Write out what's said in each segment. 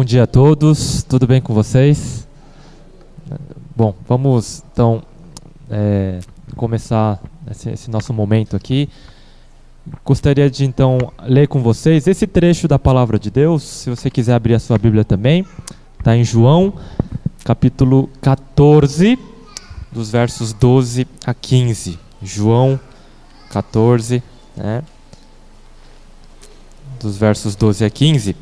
Bom dia a todos, tudo bem com vocês? Bom, vamos então começar esse nosso momento aqui. Gostaria de então ler com vocês esse trecho da Palavra de Deus. Se você quiser abrir a sua Bíblia também, está em João, capítulo 14, dos versos 12 a 15. João 14, dos versos 12 a 15.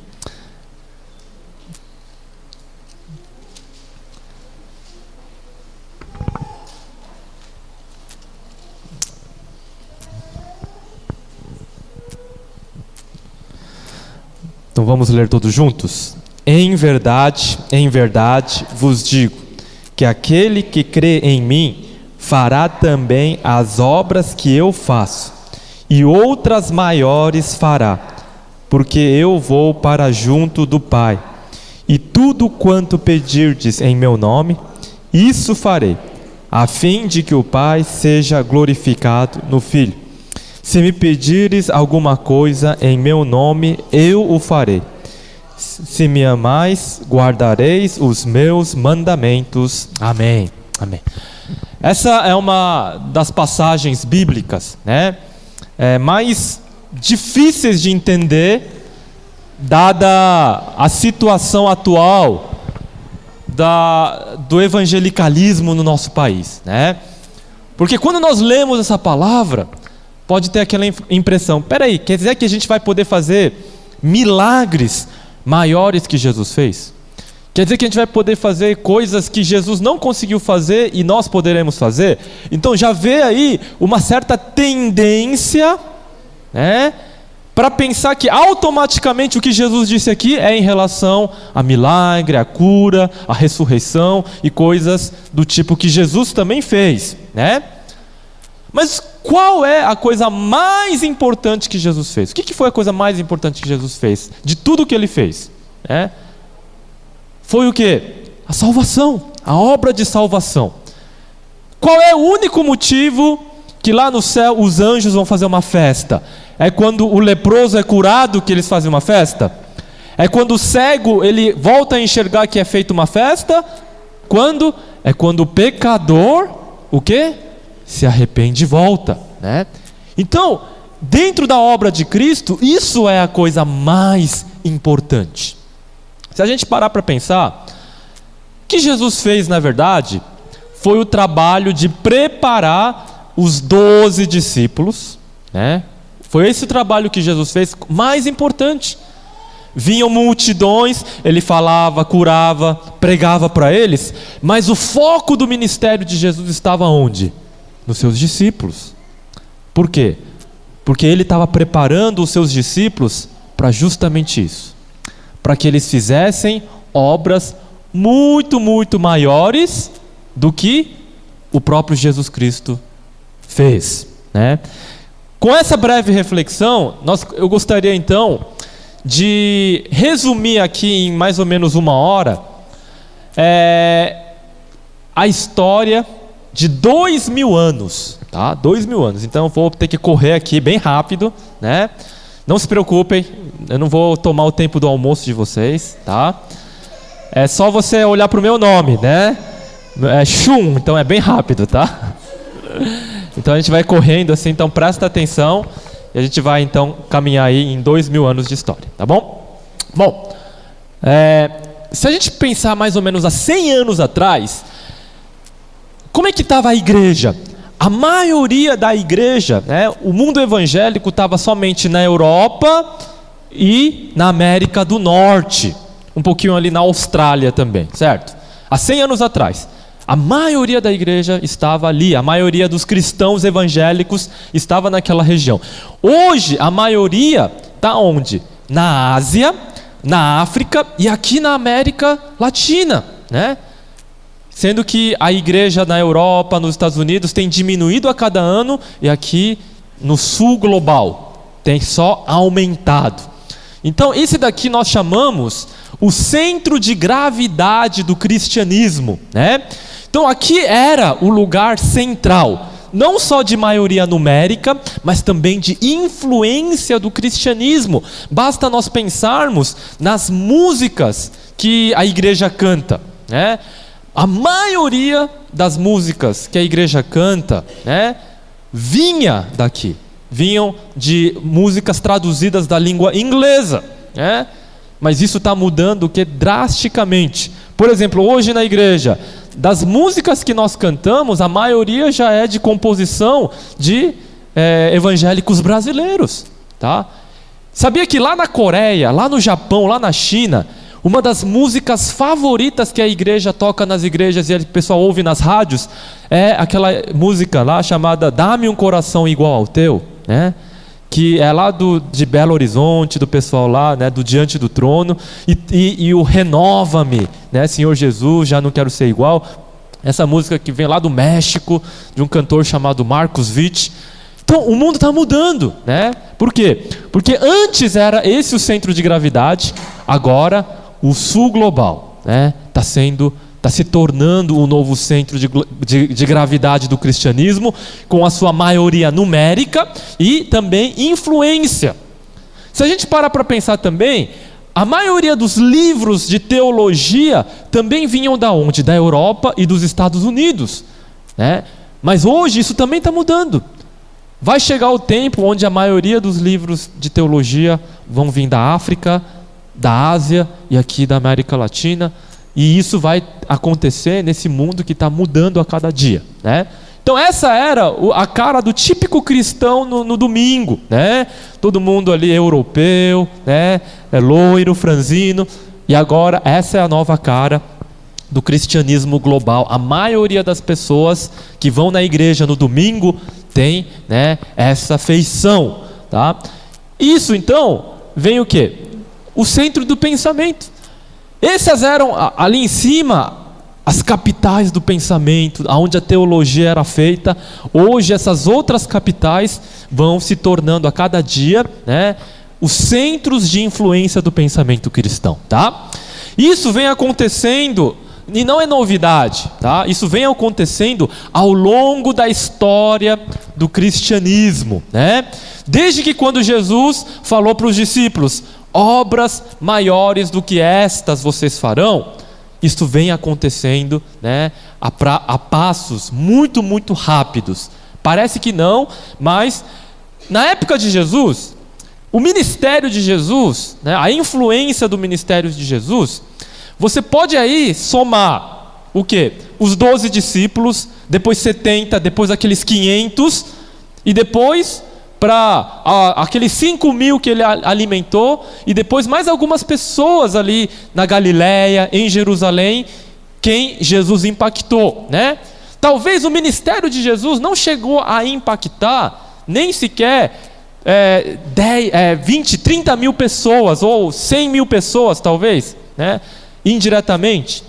Então vamos ler todos juntos? Em verdade vos digo, que aquele que crê em mim fará também as obras que eu faço, e outras maiores fará, porque eu vou para junto do Pai. E tudo quanto pedirdes em meu nome, isso farei, a fim de que o Pai seja glorificado no Filho. Se me pedires alguma coisa em meu nome, eu o farei. Se me amais, guardareis os meus mandamentos. Amém. Amém. Essa é uma das passagens bíblicas, mais difíceis de entender, dada a situação atual do evangelicalismo no nosso país, Porque quando nós lemos essa palavra, pode ter aquela impressão, peraí, quer dizer que a gente vai poder fazer milagres maiores que Jesus fez? Quer dizer que a gente vai poder fazer coisas que Jesus não conseguiu fazer e nós poderemos fazer? Então já vê aí uma certa tendência, para pensar que automaticamente o que Jesus disse aqui é em relação a milagre, a cura, a ressurreição e coisas do tipo que Jesus também fez, Mas qual é a coisa mais importante que Jesus fez? O que foi a coisa mais importante que Jesus fez? De tudo que ele fez, Foi o quê? A salvação, a obra de salvação. Qual é o único motivo que lá no céu os anjos vão fazer uma festa? É quando o leproso é curado que eles fazem uma festa? É quando o cego ele volta a enxergar que é feita uma festa? Quando? É quando o pecador, o quê? Se arrepende e volta, Então, dentro da obra de Cristo, isso é a coisa mais importante. Se a gente parar para pensar, o que Jesus fez, na verdade, foi o trabalho de preparar os 12 discípulos, Foi esse o trabalho que Jesus fez, mais importante. Vinham multidões, ele falava, curava, pregava para eles, mas o foco do ministério de Jesus estava onde? Nos seus discípulos. Por quê? Porque ele estava preparando os seus discípulos para justamente isso, para que eles fizessem obras muito, muito maiores do que o próprio Jesus Cristo fez, Com essa breve reflexão, eu gostaria então de resumir aqui em mais ou menos 1 hora a história de 2000 anos, 2000 anos. Então eu vou ter que correr aqui bem rápido, Não se preocupem, eu não vou tomar o tempo do almoço de vocês, É só você olhar para o meu nome, É Shun, então é bem rápido, Então a gente vai correndo assim, então presta atenção e a gente vai então caminhar aí em 2000 anos de história, tá bom? Bom, se a gente pensar mais ou menos há 100 anos atrás, como é que estava a igreja? A maioria da igreja, o mundo evangélico estava somente na Europa e na América do Norte, um pouquinho ali na Austrália também, certo? Há 100 anos atrás, a maioria da igreja estava ali, a maioria dos cristãos evangélicos estava naquela região. Hoje, a maioria está onde? Na Ásia, na África e aqui na América Latina, Sendo que a igreja na Europa, nos Estados Unidos, tem diminuído a cada ano e aqui no sul global tem só aumentado. Então esse daqui nós chamamos o centro de gravidade do cristianismo, Então aqui era o lugar central. não só de maioria numérica, mas também de influência do cristianismo. Basta nós pensarmos nas músicas que a igreja canta, né? A maioria das músicas que a igreja canta, né, vinham de músicas traduzidas da língua inglesa, né? Mas isso está mudando drasticamente. Por exemplo, hoje na igreja, das músicas que nós cantamos, a maioria já é de composição de evangélicos brasileiros, tá? Sabia que lá na Coreia, lá no Japão, lá na China, uma das músicas favoritas que a igreja toca nas igrejas e o pessoal ouve nas rádios é aquela música lá chamada Dá-me um Coração Igual ao Teu, né? Que é lá de Belo Horizonte, do pessoal lá, né, do Diante do Trono, e o Renova-me, né, Senhor Jesus, já não quero ser igual. Essa música que vem lá do México, de um cantor chamado Marcos Witt. Então, o mundo está mudando, né? Por quê? Porque antes era esse o centro de gravidade, agora o sul global, né, está se tornando o novo centro de gravidade do cristianismo, com a sua maioria numérica e também influência. Se a gente parar para pensar também, a maioria dos livros de teologia também vinham da onde? Da Europa e dos Estados Unidos, né? Mas hoje isso também está mudando. Vai chegar o tempo onde a maioria dos livros de teologia vão vir da África, da Ásia e aqui da América Latina. E isso vai acontecer nesse mundo que está mudando a cada dia, né? Então essa era a cara do típico cristão no domingo, né? Todo mundo ali europeu, né? Loiro, franzino. E agora essa é a nova cara do cristianismo global. A maioria das pessoas que vão na igreja no domingo tem, né, essa feição, tá? Isso então vem o quê? O centro do pensamento. Essas eram, ali em cima, as capitais do pensamento, onde a teologia era feita. Hoje essas outras capitais vão se tornando a cada dia, né, os centros de influência do pensamento cristão, tá? Isso vem acontecendo, e não é novidade, tá? Isso vem acontecendo ao longo da história do cristianismo, né? Desde que quando Jesus falou para os discípulos: obras maiores do que estas vocês farão, isso vem acontecendo, né, a passos muito, muito rápidos. Parece que não, mas na época de Jesus, o ministério de Jesus, né, a influência do ministério de Jesus, você pode aí somar o quê? Os 12 discípulos, depois 70, depois aqueles 500, e depois para aqueles 5.000 que ele alimentou, e depois mais algumas pessoas ali na Galileia, em Jerusalém, quem Jesus impactou, né? Talvez o ministério de Jesus não chegou a impactar nem sequer 20, 30 mil pessoas, ou 100 mil pessoas talvez, né? Indiretamente.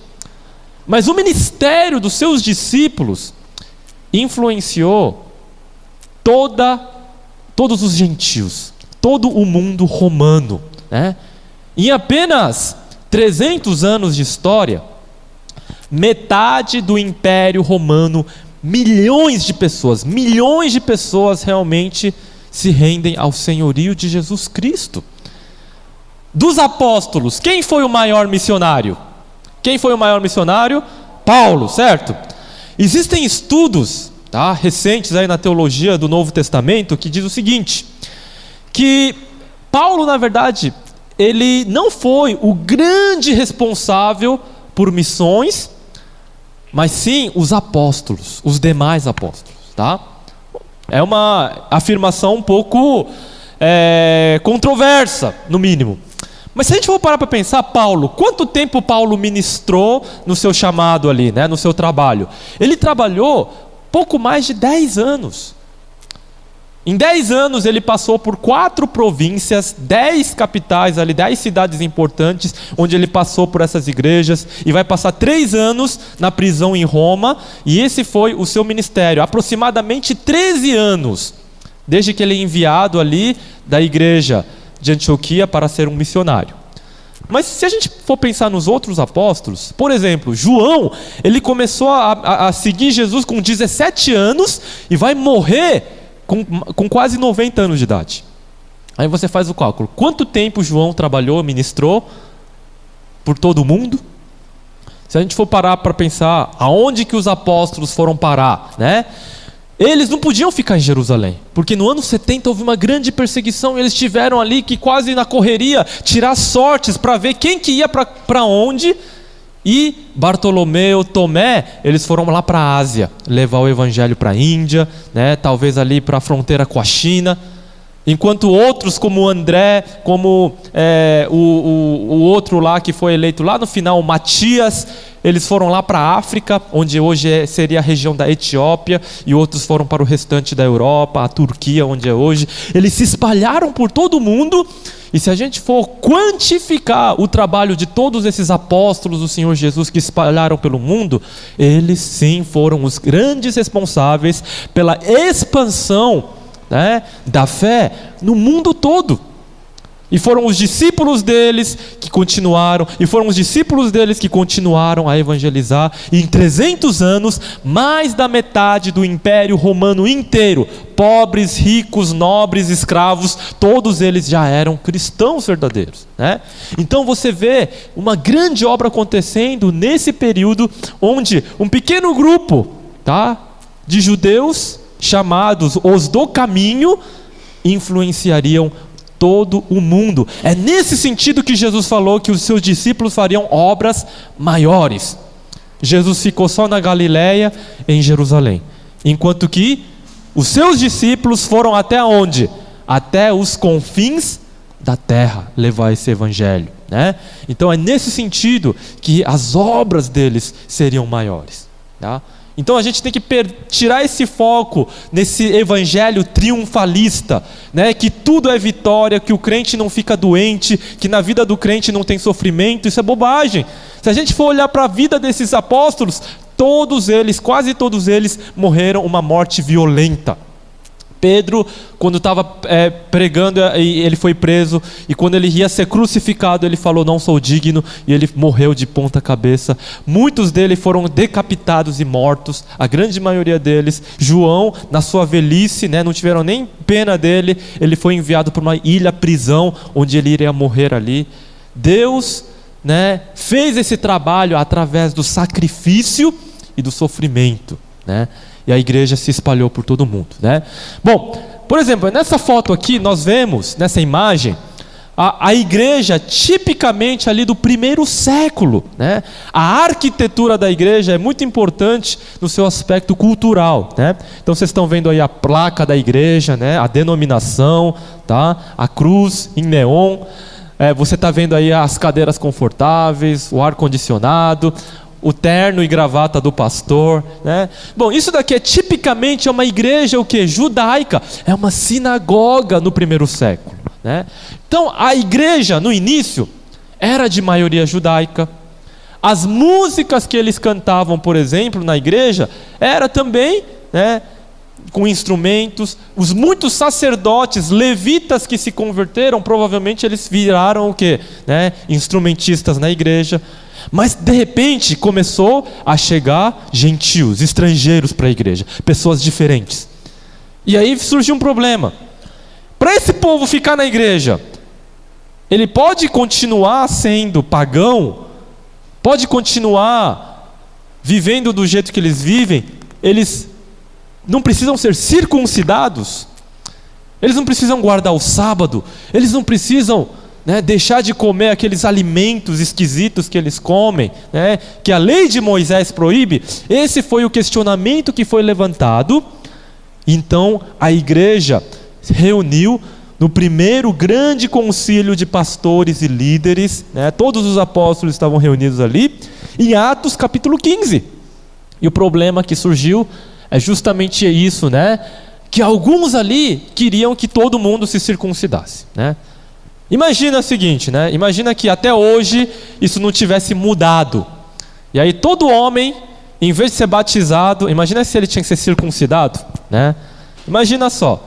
Mas o ministério dos seus discípulos influenciou todos os gentios, todo o mundo romano, né? Em apenas 300 anos de história, metade do Império Romano, milhões de pessoas realmente se rendem ao senhorio de Jesus Cristo. Dos apóstolos, quem foi o maior missionário? Paulo, certo? Existem estudos, tá, recentes aí na teologia do Novo Testamento, que diz o seguinte, que Paulo, na verdade, ele não foi o grande responsável por missões, mas sim os apóstolos, os demais apóstolos, tá? É uma afirmação um pouco controversa, no mínimo. Mas se a gente for parar para pensar, Paulo, quanto tempo Paulo ministrou no seu chamado ali, né, no seu trabalho? Ele trabalhou pouco mais de 10 anos. Em 10 anos ele passou por 4 províncias, 10 capitais ali, 10 cidades importantes, onde ele passou por essas igrejas, e vai passar 3 anos na prisão em Roma, e esse foi o seu ministério, aproximadamente 13 anos, desde que ele é enviado ali da igreja de Antioquia para ser um missionário. Mas se a gente for pensar nos outros apóstolos, por exemplo, João, ele começou a seguir Jesus com 17 anos e vai morrer com quase 90 anos de idade. Aí você faz o cálculo. Quanto tempo João trabalhou, ministrou por todo o mundo? Se a gente for parar para pensar aonde que os apóstolos foram parar, né? Eles não podiam ficar em Jerusalém, porque no ano 70 houve uma grande perseguição, e eles tiveram ali que quase na correria tirar sortes para ver quem que ia para onde. E Bartolomeu, Tomé, eles foram lá para a Ásia, levar o evangelho para a Índia, né? Talvez ali para a fronteira com a China. Enquanto outros, como André, como o outro lá que foi eleito lá no final, o Matias, eles foram lá para a África, onde hoje seria a região da Etiópia, e outros foram para o restante da Europa, a Turquia, onde é hoje. Eles se espalharam por todo o mundo, e se a gente for quantificar o trabalho de todos esses apóstolos do Senhor Jesus que espalharam pelo mundo, eles sim foram os grandes responsáveis pela expansão, né, da fé no mundo todo. E foram os discípulos deles que continuaram, e foram os discípulos deles que continuaram a evangelizar, e em 300 anos, mais da metade do Império Romano inteiro, pobres, ricos, nobres, escravos, todos eles já eram cristãos verdadeiros, né? Então você vê uma grande obra acontecendo nesse período, onde um pequeno grupo, tá, de judeus chamados os do caminho influenciariam todo o mundo. É nesse sentido que Jesus falou que os seus discípulos fariam obras maiores. Jesus ficou só na Galileia, em Jerusalém, enquanto que os seus discípulos foram até onde? Até os confins da terra levar esse evangelho, né? Então é nesse sentido que as obras deles seriam maiores, tá? Então a gente tem que tirar esse foco nesse evangelho triunfalista, né? Que tudo é vitória, que o crente não fica doente, que na vida do crente não tem sofrimento. Isso é bobagem. Se a gente for olhar para a vida desses apóstolos, todos eles, quase todos eles, morreram uma morte violenta. Pedro, quando estava pregando, ele foi preso, e quando ele ia ser crucificado, ele falou: não sou digno, e ele morreu de ponta cabeça. Muitos deles foram decapitados e mortos, a grande maioria deles. João, na sua velhice, né, não tiveram nem pena dele, ele foi enviado para uma ilha prisão, onde ele iria morrer ali. Deus, né, fez esse trabalho através do sacrifício e do sofrimento, né? E a igreja se espalhou por todo o mundo, né? Bom, por exemplo, nessa foto aqui nós vemos, nessa imagem, a igreja tipicamente ali do primeiro século, né? A arquitetura da igreja é muito importante no seu aspecto cultural, né? Então vocês estão vendo aí a placa da igreja, né? A denominação, tá? A cruz em neon. Você está vendo aí as cadeiras confortáveis, o ar-condicionado, o terno e gravata do pastor, né? Bom, isso daqui tipicamente uma igreja o quê? Judaica, é uma sinagoga no primeiro século, né? Então a igreja no início era de maioria judaica. As músicas que eles cantavam, por exemplo, na igreja, era também, né, com instrumentos. Os muitos sacerdotes, levitas que se converteram, provavelmente eles viraram o quê? Né? Instrumentistas na igreja. Mas de repente começou a chegar gentios, estrangeiros para a igreja, pessoas diferentes. E aí surgiu um problema. Para esse povo ficar na igreja, ele pode continuar sendo pagão, pode continuar vivendo do jeito que eles vivem, eles não precisam ser circuncidados, eles não precisam guardar o sábado, eles não precisam, né, deixar de comer aqueles alimentos esquisitos que eles comem, né, que a lei de Moisés proíbe. Esse foi o questionamento que foi levantado. Então a igreja se reuniu no primeiro grande concílio de pastores e líderes, né, todos os apóstolos estavam reunidos ali, em Atos capítulo 15. E o problema que surgiu é justamente isso, né, que alguns ali queriam que todo mundo se circuncidasse, né? Imagina o seguinte, né? Imagina que até hoje isso não tivesse mudado. E aí todo homem, em vez de ser batizado, imagina se ele tinha que ser circuncidado, né? Imagina só.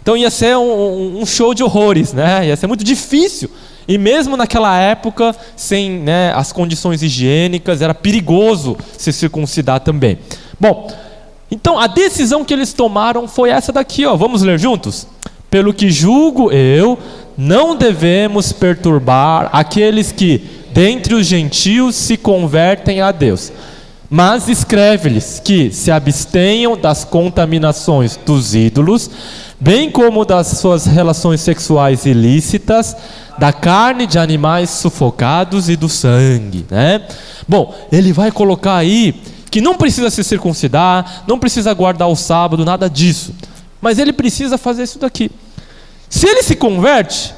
Então ia ser um show de horrores, né? Ia ser muito difícil. E mesmo naquela época, sem, né, as condições higiênicas, era perigoso se circuncidar também. Bom, então a decisão que eles tomaram foi essa daqui, ó. Vamos ler juntos? Pelo que julgo eu, não devemos perturbar aqueles que, dentre os gentios, se convertem a Deus. Mas escreve-lhes que se abstenham das contaminações dos ídolos, bem como das suas relações sexuais ilícitas, da carne de animais sufocados e do sangue, né? Bom, ele vai colocar aí que não precisa se circuncidar, não precisa guardar o sábado, nada disso. Mas ele precisa fazer isso daqui. Se ele se converte,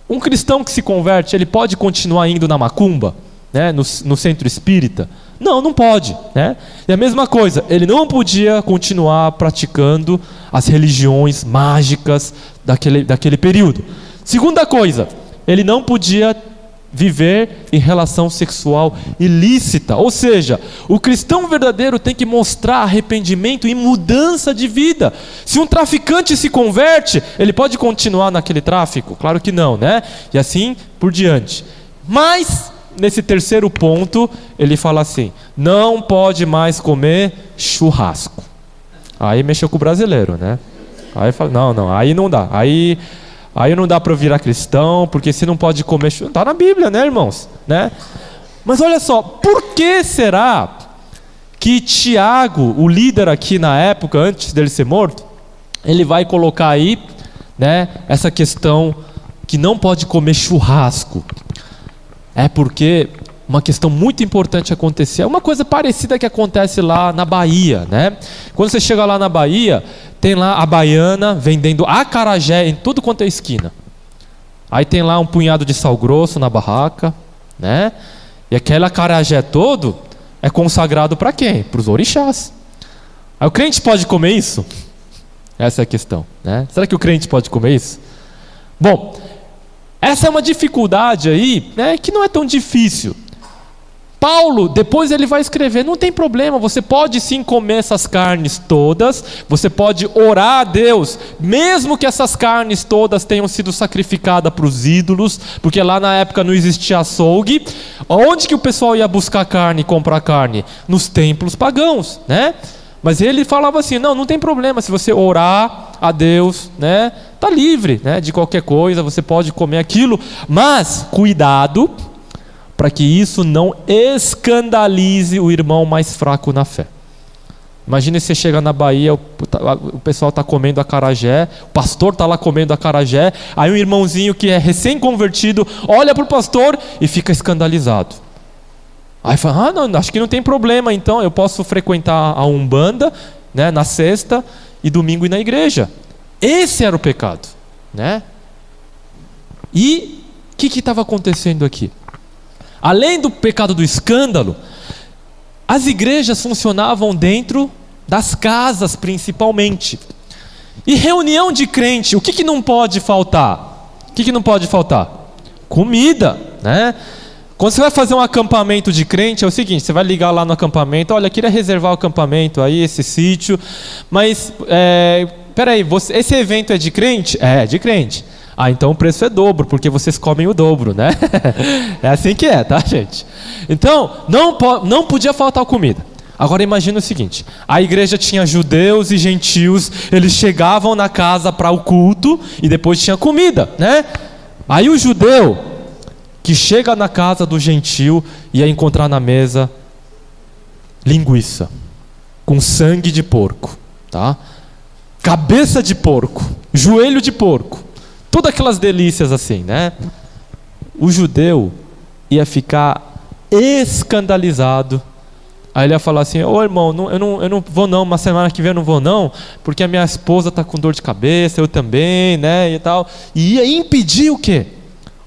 um cristão que se converte, ele pode continuar indo na macumba, né, no centro espírita? Não, não pode, né? E a mesma coisa, ele não podia continuar praticando as religiões mágicas daquele período. Segunda coisa, ele não podia viver em relação sexual ilícita. Ou seja, o cristão verdadeiro tem que mostrar arrependimento e mudança de vida. Se um traficante se converte, ele pode continuar naquele tráfico? Claro que não, né? E assim por diante. Mas nesse terceiro ponto, ele fala assim: não pode mais comer churrasco. Aí mexeu com o brasileiro, né? Aí fala, não, aí não dá. Aí não dá para eu virar cristão, porque você não pode comer churrasco. Está na Bíblia, né, irmãos? Né? Mas olha só, por que será que Tiago, o líder aqui na época, antes dele ser morto, ele vai colocar aí, né, essa questão que não pode comer churrasco? É porque uma questão muito importante aconteceu. É uma coisa parecida que acontece lá na Bahia, né? Quando você chega lá na Bahia, tem lá a baiana vendendo acarajé em tudo quanto é esquina. Aí tem lá um punhado de sal grosso na barraca, né? E aquele acarajé todo é consagrado para quem? Para os orixás. Aí o crente pode comer isso? Essa é a questão, né? Será que o crente pode comer isso? Bom, essa é uma dificuldade aí, né, que não é tão difícil. Paulo, depois ele vai escrever, não tem problema, você pode sim comer essas carnes todas, você pode orar a Deus, mesmo que essas carnes todas tenham sido sacrificadas para os ídolos, porque lá na época não existia açougue. Onde que o pessoal ia buscar carne e comprar carne? Nos templos pagãos, né? Mas ele falava assim, não tem problema, se você orar a Deus, né, tá livre, né, de qualquer coisa, você pode comer aquilo, mas cuidado para que isso não escandalize o irmão mais fraco na fé. Imagina se você chega na Bahia, o pessoal está comendo acarajé, o pastor está lá comendo acarajé, aí um irmãozinho que é recém-convertido olha para o pastor e fica escandalizado. Aí fala, não, acho que não tem problema, então eu posso frequentar a Umbanda, né, na sexta e domingo ir na igreja. Esse era o pecado, né? E o que estava acontecendo aqui? Além do pecado do escândalo, as igrejas funcionavam dentro das casas principalmente. E reunião de crente, o que não pode faltar? O que não pode faltar? Comida, né? Quando você vai fazer um acampamento de crente, é o seguinte, você vai ligar lá no acampamento, olha, queria reservar o acampamento aí, esse sítio, mas, peraí, esse evento é de crente? É de crente. Ah, então o preço é dobro, porque vocês comem o dobro, né? É assim que é, tá, gente? Então, não podia faltar comida. Agora imagina o seguinte, a igreja tinha judeus e gentios, eles chegavam na casa para o culto e depois tinha comida, né? Aí o judeu que chega na casa do gentio ia encontrar na mesa linguiça, com sangue de porco, tá? Cabeça de porco, joelho de porco, todas aquelas delícias assim, né? O judeu ia ficar escandalizado. Aí ele ia falar assim, ô irmão, eu não vou não, uma semana que vem eu não vou não, porque a minha esposa está com dor de cabeça, eu também, né, e tal. E ia impedir o quê?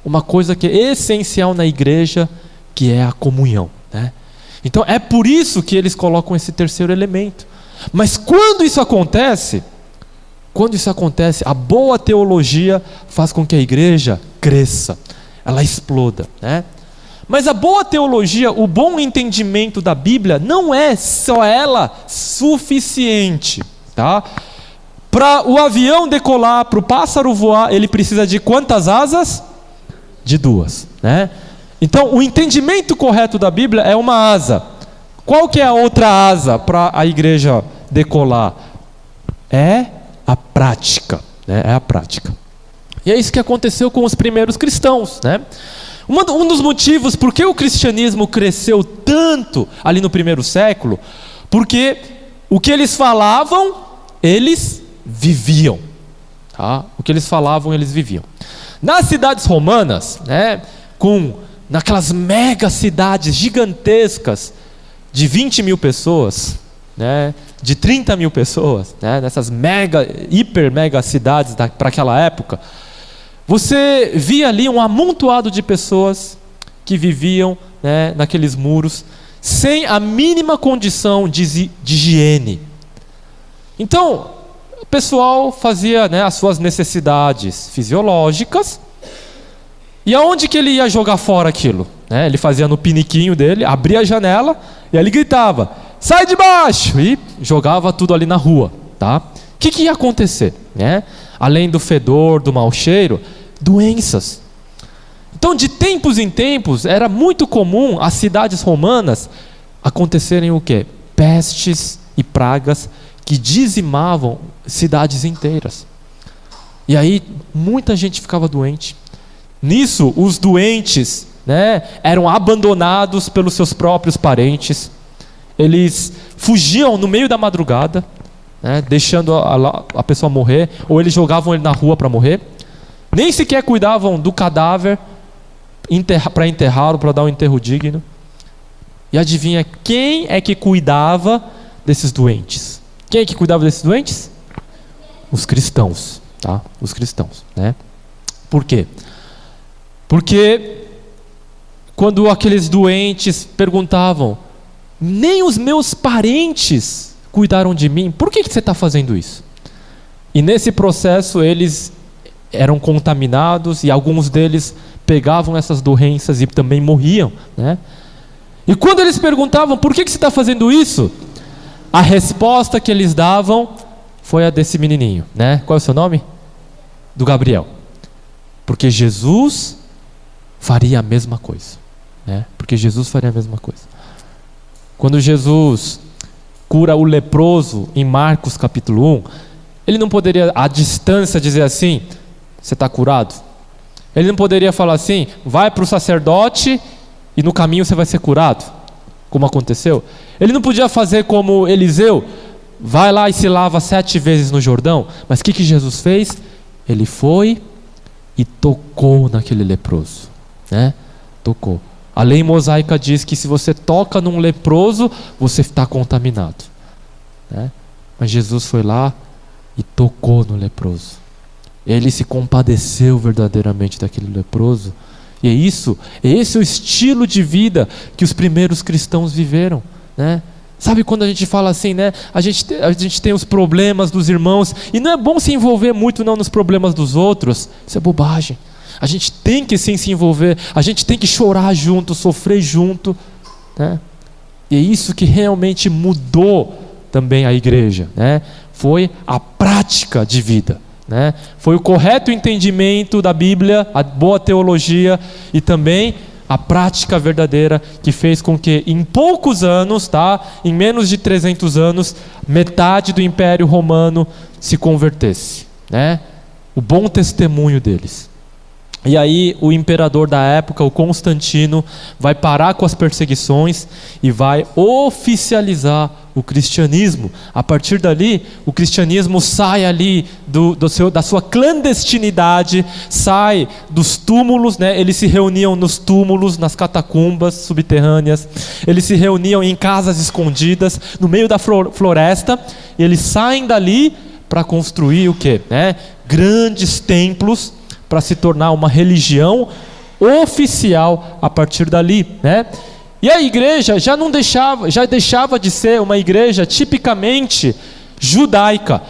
Uma coisa que é essencial na igreja, que é a comunhão, né? Então é por isso que eles colocam esse terceiro elemento. Mas quando isso acontece, a boa teologia faz com que a igreja cresça, ela exploda, né? Mas a boa teologia, o bom entendimento da Bíblia, não é só ela suficiente, tá? Para o avião decolar, para o pássaro voar, ele precisa de quantas asas? de duas, né? Então, o entendimento correto da Bíblia é uma asa. Qual que é a outra asa para a igreja decolar? É a prática, né? É a prática. E é isso que aconteceu com os primeiros cristãos, né? Um dos motivos por que o cristianismo cresceu tanto ali no primeiro século, porque o que eles falavam, eles viviam. Tá? O que eles falavam, eles viviam. Nas cidades romanas, né, naquelas mega cidades gigantescas, de 20 mil pessoas, né, de 30 mil pessoas, né, nessas hiper mega cidades para aquela época, você via ali um amontoado de pessoas que viviam, né, naqueles muros, sem a mínima condição de higiene. Então, o pessoal fazia, né, as suas necessidades fisiológicas, e aonde que ele ia jogar fora aquilo? Né? Ele fazia no piniquinho dele, abria a janela, e ele gritava, sai de baixo! E jogava tudo ali na rua. Tá? O que ia acontecer? Né? Além do fedor, do mau cheiro, doenças. Então, de tempos em tempos, era muito comum as cidades romanas acontecerem o quê? Pestes e pragas que dizimavam cidades inteiras. E aí, muita gente ficava doente. Nisso, os doentes, né, eram abandonados pelos seus próprios parentes. Eles fugiam no meio da madrugada, né, deixando a pessoa morrer, ou eles jogavam ele na rua para morrer. Nem sequer cuidavam do cadáver para enterrá-lo, para dar um enterro digno. E adivinha quem é que cuidava desses doentes? Quem é que cuidava desses doentes? Os cristãos, tá? Os cristãos, né? Por quê? Porque quando aqueles doentes perguntavam, nem os meus parentes cuidaram de mim, por que você está fazendo isso? E nesse processo eles eram contaminados e alguns deles pegavam essas doenças e também morriam, né? E quando eles perguntavam, por que você está fazendo isso? A resposta que eles davam foi a desse menininho, né? Qual é o seu nome? Do Gabriel. Porque Jesus faria a mesma coisa, né? Porque Jesus faria a mesma coisa. Quando Jesus cura o leproso em Marcos capítulo 1, ele não poderia à distância dizer assim, você está curado? Ele não poderia falar assim, vai para o sacerdote e no caminho você vai ser curado, como aconteceu. Ele não podia fazer como Eliseu, vai lá e se lava 7 vezes no Jordão. Mas o que Jesus fez? Ele foi e tocou naquele leproso, né? Tocou. A lei mosaica diz que se você toca num leproso, você está contaminado, né? Mas Jesus foi lá e tocou no leproso. Ele se compadeceu verdadeiramente daquele leproso. E esse é o estilo de vida que os primeiros cristãos viveram, né? Sabe quando a gente fala assim, né? A gente tem os problemas dos irmãos, e não é bom se envolver muito não nos problemas dos outros. Isso é bobagem. A gente tem que sim se envolver, a gente tem que chorar junto, sofrer junto, né? E é isso que realmente mudou também a igreja, né? Foi a prática de vida, né? Foi o correto entendimento da Bíblia, a boa teologia e também a prática verdadeira que fez com que em poucos anos, tá? Em menos de 300 anos, metade do Império Romano se convertesse, né? O bom testemunho deles. E aí o imperador da época, o Constantino, vai parar com as perseguições e vai oficializar o cristianismo. A partir dali, o cristianismo sai ali da sua clandestinidade, sai dos túmulos, né? Eles se reuniam nos túmulos, nas catacumbas subterrâneas, eles se reuniam em casas escondidas, no meio da floresta, e eles saem dali para construir o quê? Né? Grandes templos, para se tornar uma religião oficial a partir dali, né? E a igreja já deixava de ser uma igreja tipicamente judaica.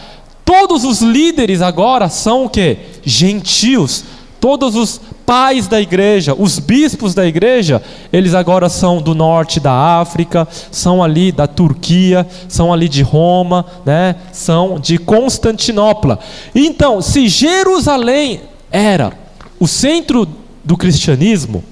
Todos os líderes agora são o quê? Gentios. Todos os pais da igreja, os bispos da igreja, eles agora são do norte da África, são ali da Turquia, são ali de Roma, né? São de Constantinopla. Então, se Jerusalém era o centro do cristianismo,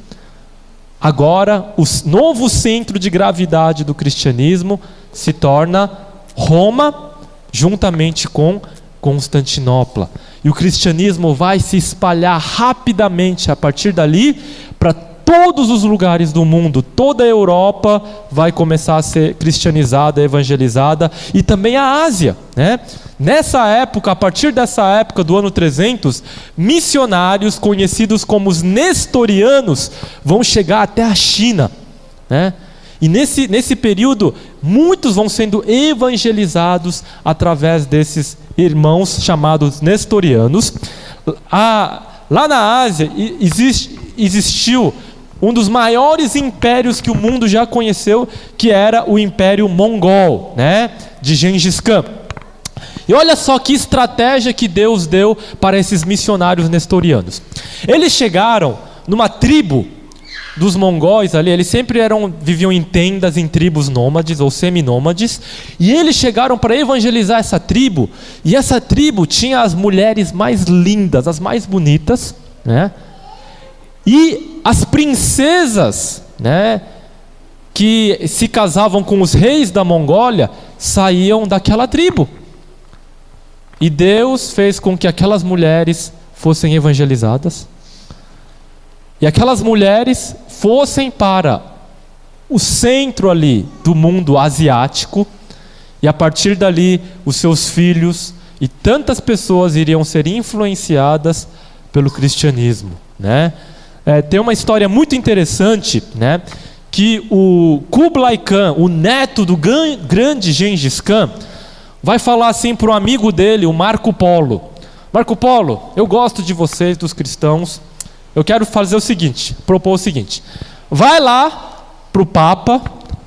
agora o novo centro de gravidade do cristianismo se torna Roma, juntamente com Constantinopla. E o cristianismo vai se espalhar rapidamente a partir dali para todos os lugares do mundo. Toda a Europa vai começar a ser cristianizada, evangelizada, e também a Ásia, né? Nessa época, a partir dessa época do ano 300, missionários conhecidos como os nestorianos vão chegar até a China, né? E nesse período, muitos vão sendo evangelizados através desses irmãos chamados nestorianos. Lá na Ásia existiu um dos maiores impérios que o mundo já conheceu, que era o Império Mongol, né, de Gengis Khan. E olha só que estratégia que Deus deu para esses missionários nestorianos. Eles chegaram numa tribo dos mongóis ali, eles sempre viviam em tendas, em tribos nômades ou seminômades, e eles chegaram para evangelizar essa tribo, e essa tribo tinha as mulheres mais lindas, as mais bonitas, né? E as princesas, né, que se casavam com os reis da Mongólia, saíam daquela tribo. E Deus fez com que aquelas mulheres fossem evangelizadas, e aquelas mulheres fossem para o centro ali do mundo asiático, e a partir dali os seus filhos e tantas pessoas iriam ser influenciadas pelo cristianismo, né? Tem uma história muito interessante, né, que o Kublai Khan, o neto do grande Gengis Khan, vai falar assim para um amigo dele, o Marco Polo: Marco Polo, eu gosto de vocês, dos cristãos, eu quero propor o seguinte: vai lá para o Papa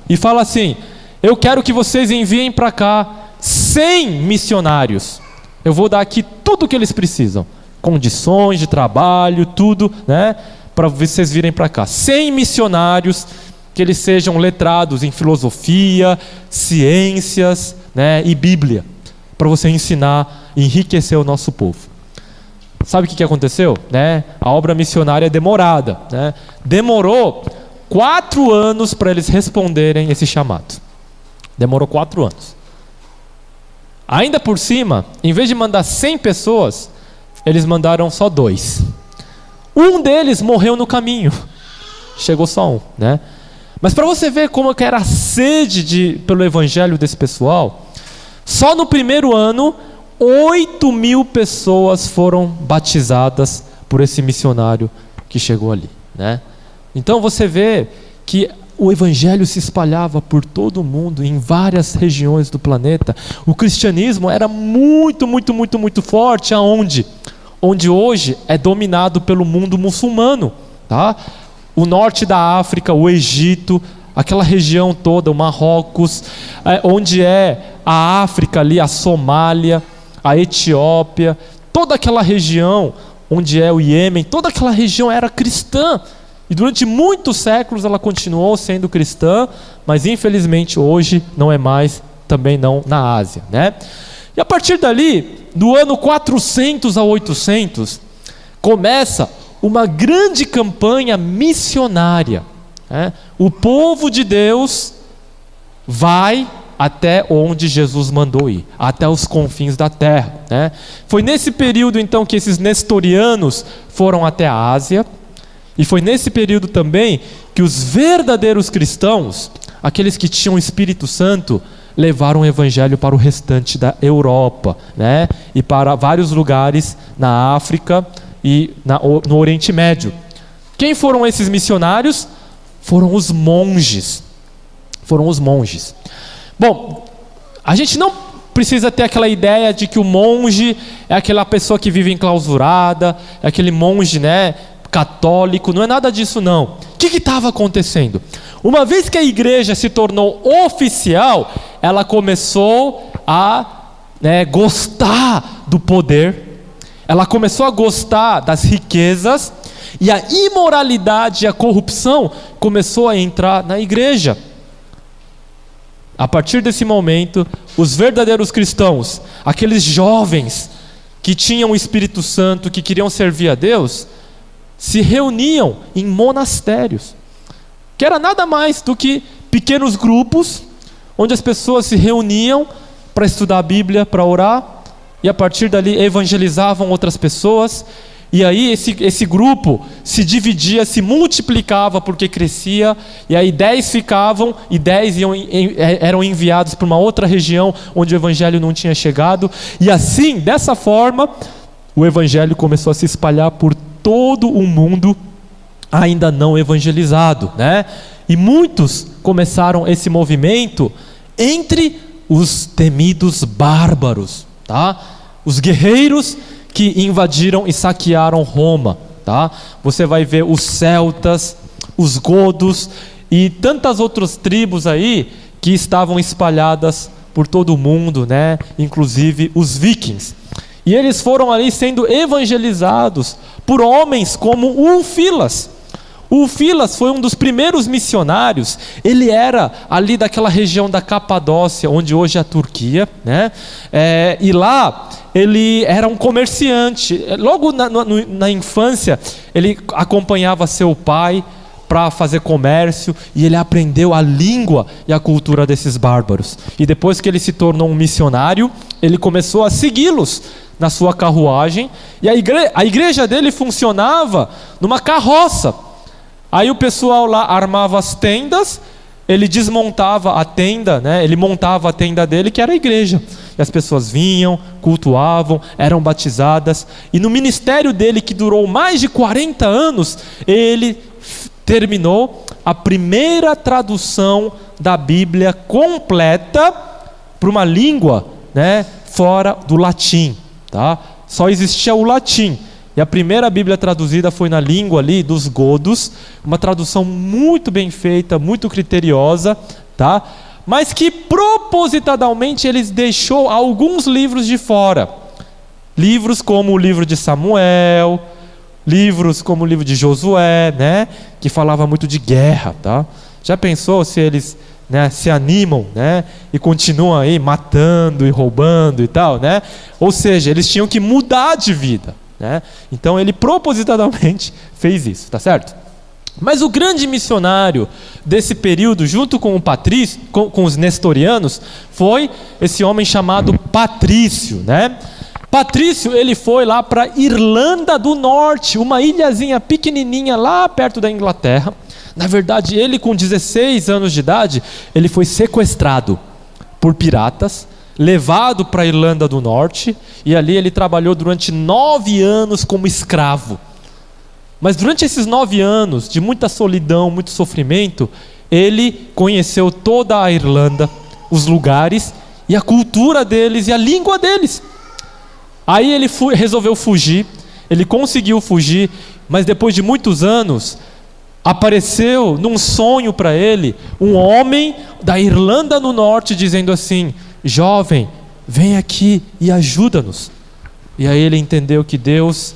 e fala assim, eu quero que vocês enviem para cá 100 missionários, eu vou dar aqui tudo o que eles precisam, condições de trabalho, tudo, né, para vocês virem para cá, 100 missionários, que eles sejam letrados em filosofia, ciências, né, e Bíblia, para você ensinar e enriquecer o nosso povo. Sabe o que aconteceu? Né? A obra missionária é demorada, né? Demorou 4 anos para eles responderem esse chamado. Demorou 4 anos. Ainda por cima, em vez de mandar 100 pessoas, eles mandaram só 2. Um deles morreu no caminho. Chegou só um, né? Mas para você ver como que era a sede pelo evangelho desse pessoal, só no primeiro ano, 8.000 pessoas foram batizadas por esse missionário que chegou ali, né? Então você vê que o evangelho se espalhava por todo o mundo, em várias regiões do planeta. O cristianismo era muito, muito, muito, muito forte. Aonde? Onde hoje é dominado pelo mundo muçulmano, tá? O norte da África, o Egito, aquela região toda, o Marrocos, onde é a África ali, a Somália, a Etiópia, toda aquela região onde é o Iêmen, toda aquela região era cristã. E durante muitos séculos ela continuou sendo cristã, mas infelizmente hoje não é mais, também não na Ásia, né? E a partir dali, do ano 400 a 800, começa uma grande campanha missionária, né? O povo de Deus vai até onde Jesus mandou ir, até os confins da terra, né? Foi nesse período então que esses nestorianos foram até a Ásia, e foi nesse período também que os verdadeiros cristãos, aqueles que tinham o Espírito Santo, levaram o evangelho para o restante da Europa, né? E para vários lugares na África e no Oriente Médio. Quem foram esses missionários? Foram os monges. Foram os monges. Bom, a gente não precisa ter aquela ideia de que o monge é aquela pessoa que vive enclausurada, é aquele monge, né, católico. Não é nada disso, não. O que estava acontecendo? Uma vez que a igreja se tornou oficial, ela começou a gostar do poder, ela começou a gostar das riquezas, e a imoralidade e a corrupção começou a entrar na igreja. A partir desse momento, os verdadeiros cristãos, aqueles jovens que tinham o Espírito Santo, que queriam servir a Deus, se reuniam em monastérios, que era nada mais do que pequenos grupos, onde as pessoas se reuniam para estudar a Bíblia, para orar, e a partir dali evangelizavam outras pessoas. E aí esse grupo se dividia, se multiplicava porque crescia, e aí 10 ficavam e 10 eram enviados para uma outra região onde o evangelho não tinha chegado. E assim, dessa forma, o evangelho começou a se espalhar por todo o mundo ainda não evangelizado, né? E muitos começaram esse movimento entre os temidos bárbaros, tá? Os guerreiros que invadiram e saquearam Roma, tá? Você vai ver os celtas, os godos e tantas outras tribos aí que estavam espalhadas por todo o mundo, né? Inclusive os vikings. E eles foram ali sendo evangelizados por homens como Ulfilas. Ulfilas foi um dos primeiros missionários. Ele era ali daquela região da Capadócia, onde hoje é a Turquia, né? E lá ele era um comerciante. Logo na infância, ele acompanhava seu pai para fazer comércio, e ele aprendeu a língua e a cultura desses bárbaros. E depois que ele se tornou um missionário, ele começou a segui-los na sua carruagem, e a igreja dele funcionava numa carroça. Aí o pessoal lá armava as tendas, ele desmontava a tenda, né? Ele montava a tenda dele, que era a igreja. E as pessoas vinham, cultuavam, eram batizadas. E no ministério dele, que durou mais de 40 anos, ele terminou a primeira tradução da Bíblia completa para uma língua, né, fora do latim, tá? Só existia o latim. E a primeira Bíblia traduzida foi na língua ali dos godos, uma tradução muito bem feita, muito criteriosa, tá? Mas que propositadamente eles deixou alguns livros de fora. Livros como o livro de Samuel, livros como o livro de Josué, né? Que falava muito de guerra, tá? Já pensou se eles, né, se animam, né, e continuam aí matando e roubando e tal, né? Ou seja, eles tinham que mudar de vida, né? Então ele propositadamente fez isso, tá certo? Mas o grande missionário desse período, junto com o Patrício, com os nestorianos, foi esse homem chamado Patrício, né? Patrício, ele foi lá para Irlanda do Norte, uma ilhazinha pequenininha lá perto da Inglaterra. Na verdade, ele com 16 anos de idade, ele foi sequestrado por piratas, levado para a Irlanda do Norte, e ali ele trabalhou durante 9 anos como escravo. Mas durante esses 9 anos de muita solidão, muito sofrimento, ele conheceu toda a Irlanda, os lugares e a cultura deles e a língua deles. Aí ele resolveu fugir, ele conseguiu fugir, mas depois de muitos anos, apareceu num sonho para ele um homem da Irlanda do Norte dizendo assim: jovem, vem aqui e ajuda-nos. E aí ele entendeu que Deus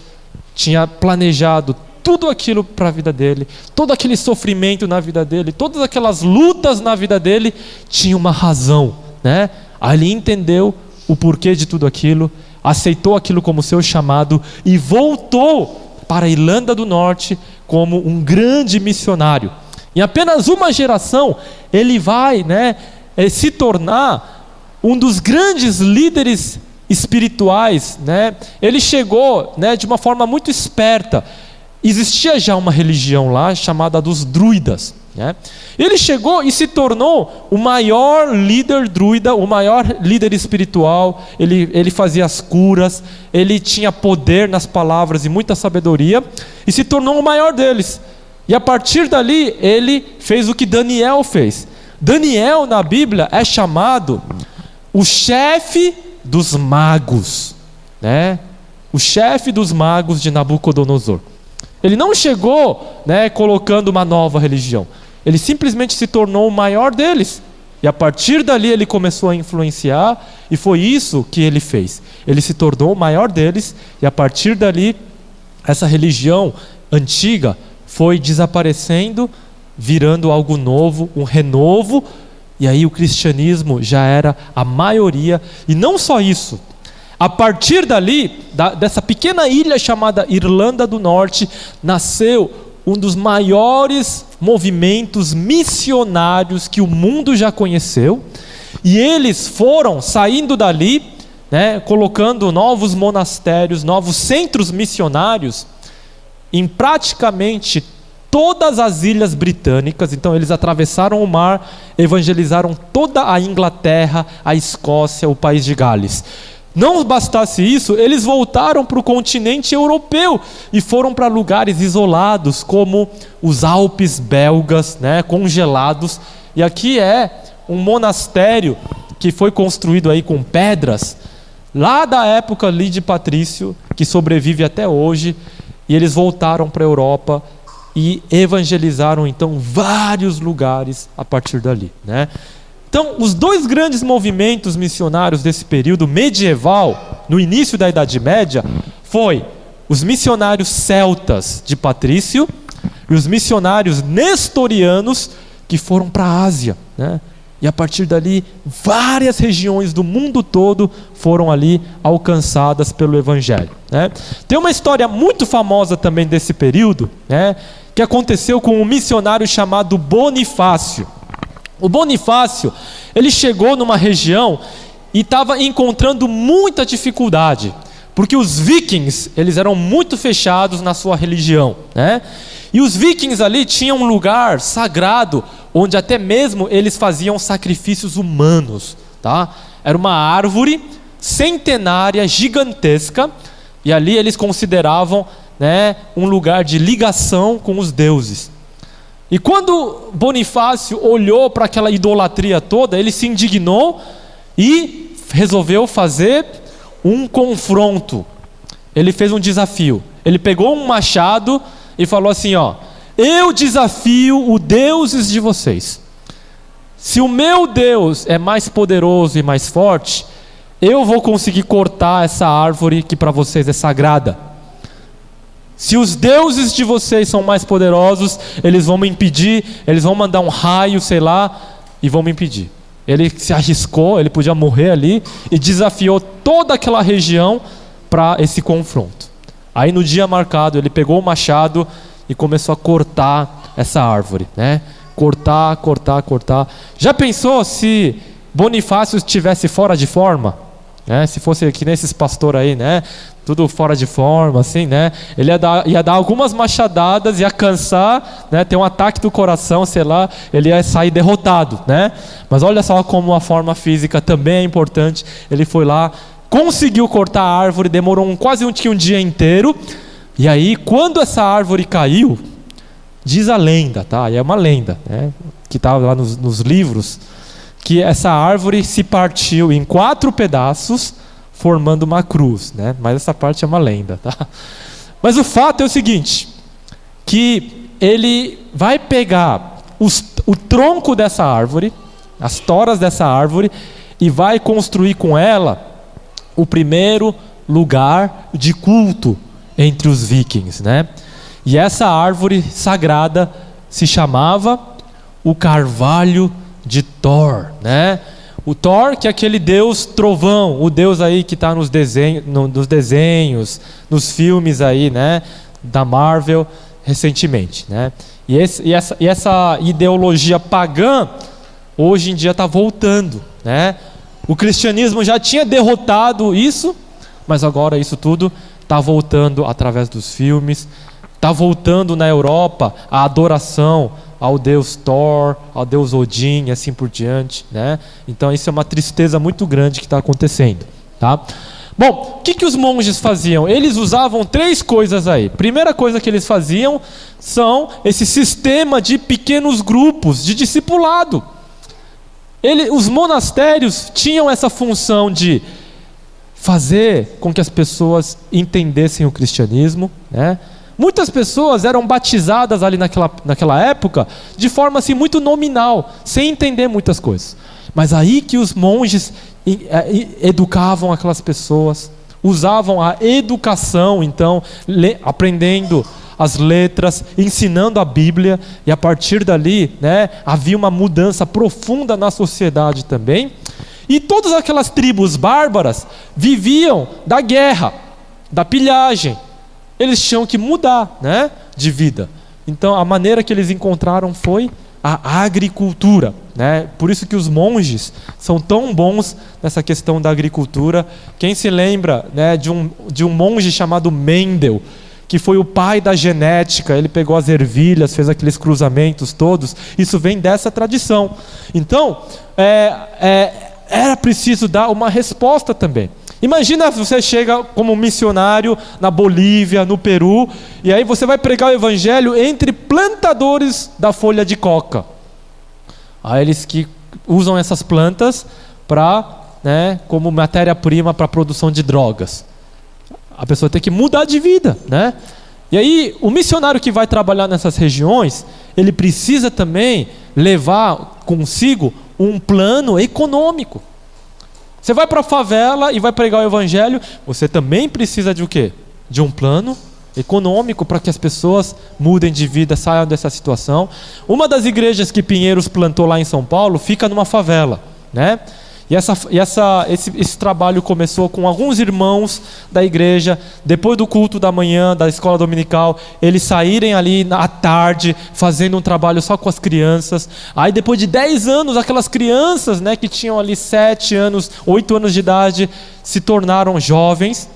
tinha planejado tudo aquilo para a vida dele, todo aquele sofrimento na vida dele, todas aquelas lutas na vida dele, tinha uma razão, né? Aí ele entendeu o porquê de tudo aquilo, aceitou aquilo como seu chamado e voltou para a Irlanda do Norte como um grande missionário. Em apenas uma geração, ele vai, né, se tornar um dos grandes líderes espirituais, né? Ele chegou, né, de uma forma muito esperta. Existia já uma religião lá chamada dos druidas, né? Ele chegou e se tornou o maior líder druida, o maior líder espiritual. Ele fazia as curas, ele tinha poder nas palavras e muita sabedoria, e se tornou o maior deles. E a partir dali ele fez o que Daniel fez. Daniel na Bíblia é chamado o chefe dos magos, né? O chefe dos magos de Nabucodonosor. Ele não chegou, né, colocando uma nova religião. Ele simplesmente se tornou o maior deles. E a partir dali ele começou a influenciar, e foi isso que ele fez. Ele se tornou o maior deles, e a partir dali essa religião antiga foi desaparecendo, virando algo novo, um renovo, e aí o cristianismo já era a maioria. E não só isso, A partir dali, dessa pequena ilha chamada Irlanda do Norte, nasceu um dos maiores movimentos missionários que o mundo já conheceu. E eles foram saindo dali, né, colocando novos monastérios, novos centros missionários em praticamente todas as ilhas britânicas. Então eles atravessaram o mar, evangelizaram toda a Inglaterra, a Escócia, o país de Gales. Não bastasse isso, eles voltaram para o continente europeu e foram para lugares isolados, como os Alpes belgas, né, congelados. E aqui é um monastério que foi construído aí com pedras, lá da época ali de Patrício, que sobrevive até hoje. E eles voltaram para a Europa e evangelizaram então vários lugares a partir dali, né? Então, os dois grandes movimentos missionários desse período medieval, no início da Idade Média, foi os missionários celtas de Patrício e os missionários nestorianos que foram para a Ásia, né? E a partir dali, várias regiões do mundo todo foram ali alcançadas pelo Evangelho, né? Tem uma história muito famosa também desse período, né, que aconteceu com um missionário chamado Bonifácio. O Bonifácio, ele chegou numa região e estava encontrando muita dificuldade, porque os vikings, eles eram muito fechados na sua religião, né? E os vikings ali tinham um lugar sagrado, onde até mesmo eles faziam sacrifícios humanos, tá? Era uma árvore centenária, gigantesca, e ali eles consideravam, né, um lugar de ligação com os deuses. E quando Bonifácio olhou para aquela idolatria toda, ele se indignou e resolveu fazer um confronto. Ele fez um desafio. Ele pegou um machado e falou assim, ó: eu desafio os deuses de vocês. Se o meu Deus é mais poderoso e mais forte, eu vou conseguir cortar essa árvore que para vocês é sagrada. Se os deuses de vocês são mais poderosos, eles vão me impedir, eles vão mandar um raio, sei lá, e vão me impedir. Ele se arriscou, ele podia morrer ali, e desafiou toda aquela região para esse confronto. Aí no dia marcado, ele pegou o machado e começou a cortar essa árvore, né? Cortar. Já pensou se Bonifácio estivesse fora de forma? Né? Se fosse que nesses pastores aí, né? Tudo fora de forma, assim, né? Ele ia dar algumas machadadas, ia cansar, né? Ter um ataque do coração, sei lá, ele ia sair derrotado, né? Mas olha só como a forma física também é importante. Ele foi lá, conseguiu cortar a árvore, demorou quase um dia inteiro. E aí, quando essa árvore caiu, diz a lenda, tá? E é uma lenda, né? Que estava lá nos livros, que essa árvore se partiu em 4 pedaços, formando uma cruz, né? Mas essa parte é uma lenda, tá? Mas o fato é o seguinte, que ele vai pegar o tronco dessa árvore, as toras dessa árvore, e vai construir com ela o primeiro lugar de culto entre os vikings, né? E essa árvore sagrada se chamava o Carvalho de Thor, né? O Thor, que é aquele deus trovão, o deus aí que está nos desenhos, nos filmes aí, né, da Marvel recentemente, né? E essa ideologia pagã hoje em dia está voltando, né? O cristianismo já tinha derrotado isso, mas agora isso tudo está voltando através dos filmes. Está voltando na Europa a adoração ao deus Thor, ao deus Odin e assim por diante, né? Então isso é uma tristeza muito grande que está acontecendo, tá? Bom, o que os monges faziam? Eles usavam 3 coisas aí. Primeira coisa que eles faziam são esse sistema de pequenos grupos de discipulado. Os monastérios tinham essa função de fazer com que as pessoas entendessem o cristianismo, né? Muitas pessoas eram batizadas ali naquela época de forma assim muito nominal, sem entender muitas coisas. Mas aí que os monges educavam aquelas pessoas, usavam a educação, então, aprendendo as letras, ensinando a Bíblia, e a partir dali, né, havia uma mudança profunda na sociedade também. E todas aquelas tribos bárbaras viviam da guerra, da pilhagem. Eles tinham que mudar, né, de vida. Então a maneira que eles encontraram foi a agricultura, né? Por isso que os monges são tão bons nessa questão da agricultura. Quem se lembra, né, de um monge chamado Mendel, que foi o pai da genética? Ele pegou as ervilhas, fez aqueles cruzamentos todos. Isso vem dessa tradição. Então era preciso dar uma resposta também. Imagina você chega como missionário na Bolívia, no Peru, e aí você vai pregar o evangelho entre plantadores da folha de coca. Aí eles que usam essas plantas como matéria-prima para a produção de drogas. A pessoa tem que mudar de vida, né? E aí o missionário que vai trabalhar nessas regiões, ele precisa também levar consigo um plano econômico. Você vai para a favela e vai pregar o evangelho, você também precisa de o quê? De um plano econômico para que as pessoas mudem de vida, saiam dessa situação. Uma das igrejas que Pinheiros plantou lá em São Paulo fica numa favela, né? E esse trabalho começou com alguns irmãos da igreja. Depois do culto da manhã, da escola dominical, eles saírem ali à tarde, fazendo um trabalho só com as crianças. Aí depois de 10 anos, aquelas crianças, né, que tinham ali 7 anos, 8 anos de idade, se tornaram jovens.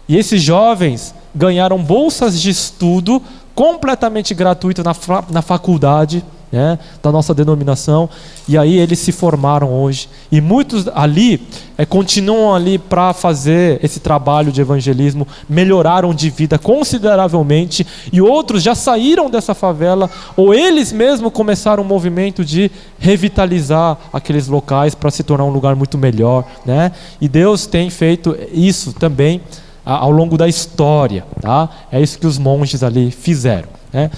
E esses jovens ganharam bolsas de estudo completamente gratuitas na faculdade, né, da nossa denominação. E aí eles se formaram hoje. E muitos ali continuam ali para fazer esse trabalho de evangelismo, melhoraram de vida consideravelmente, e outros já saíram dessa favela, ou eles mesmos começaram um movimento de revitalizar aqueles locais para se tornar um lugar muito melhor, né? E Deus tem feito isso também ao longo da história, tá? É isso que os monges ali fizeram, né?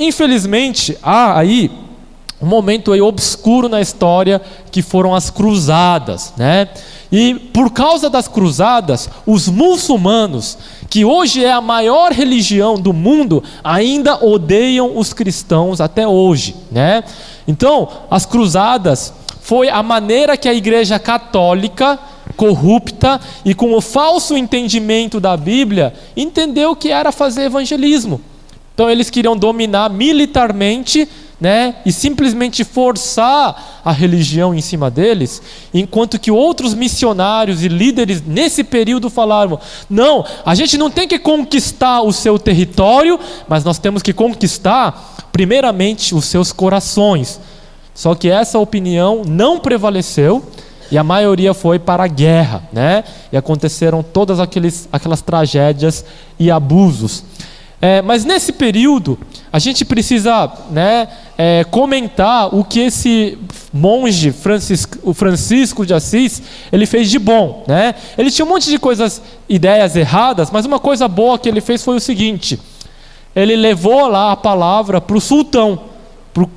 Infelizmente, há aí um momento aí obscuro na história, que foram as cruzadas, né? E por causa das cruzadas, os muçulmanos, que hoje é a maior religião do mundo, ainda odeiam os cristãos até hoje, né? Então, as cruzadas foi a maneira que a igreja católica, corrupta e com o falso entendimento da Bíblia, entendeu que era fazer evangelismo. Então eles queriam dominar militarmente, né, e simplesmente forçar a religião em cima deles, enquanto que outros missionários e líderes nesse período falaram: não, a gente não tem que conquistar o seu território, mas nós temos que conquistar primeiramente os seus corações. Só que essa opinião não prevaleceu, e a maioria foi para a guerra, né? E aconteceram todas aquelas tragédias e abusos. Mas nesse período, a gente precisa, né, comentar o que esse monge, o Francisco de Assis, ele fez de bom, né? Ele tinha um monte de ideias erradas, mas uma coisa boa que ele fez foi o seguinte: ele levou lá a palavra para o sultão,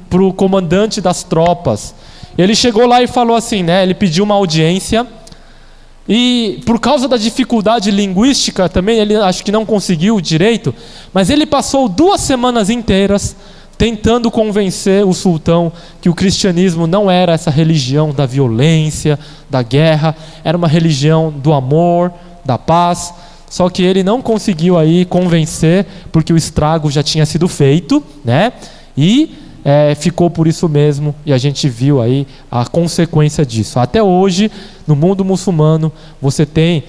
para o comandante das tropas. Ele chegou lá e falou assim, né? Ele pediu uma audiência. E por causa da dificuldade linguística também, ele acho que não conseguiu direito, mas ele passou 2 semanas inteiras tentando convencer o sultão que o cristianismo não era essa religião da violência, da guerra, era uma religião do amor, da paz. Só que ele não conseguiu aí convencer, porque o estrago já tinha sido feito, né? E ficou por isso mesmo, e a gente viu aí a consequência disso. Até hoje, no mundo muçulmano, você tem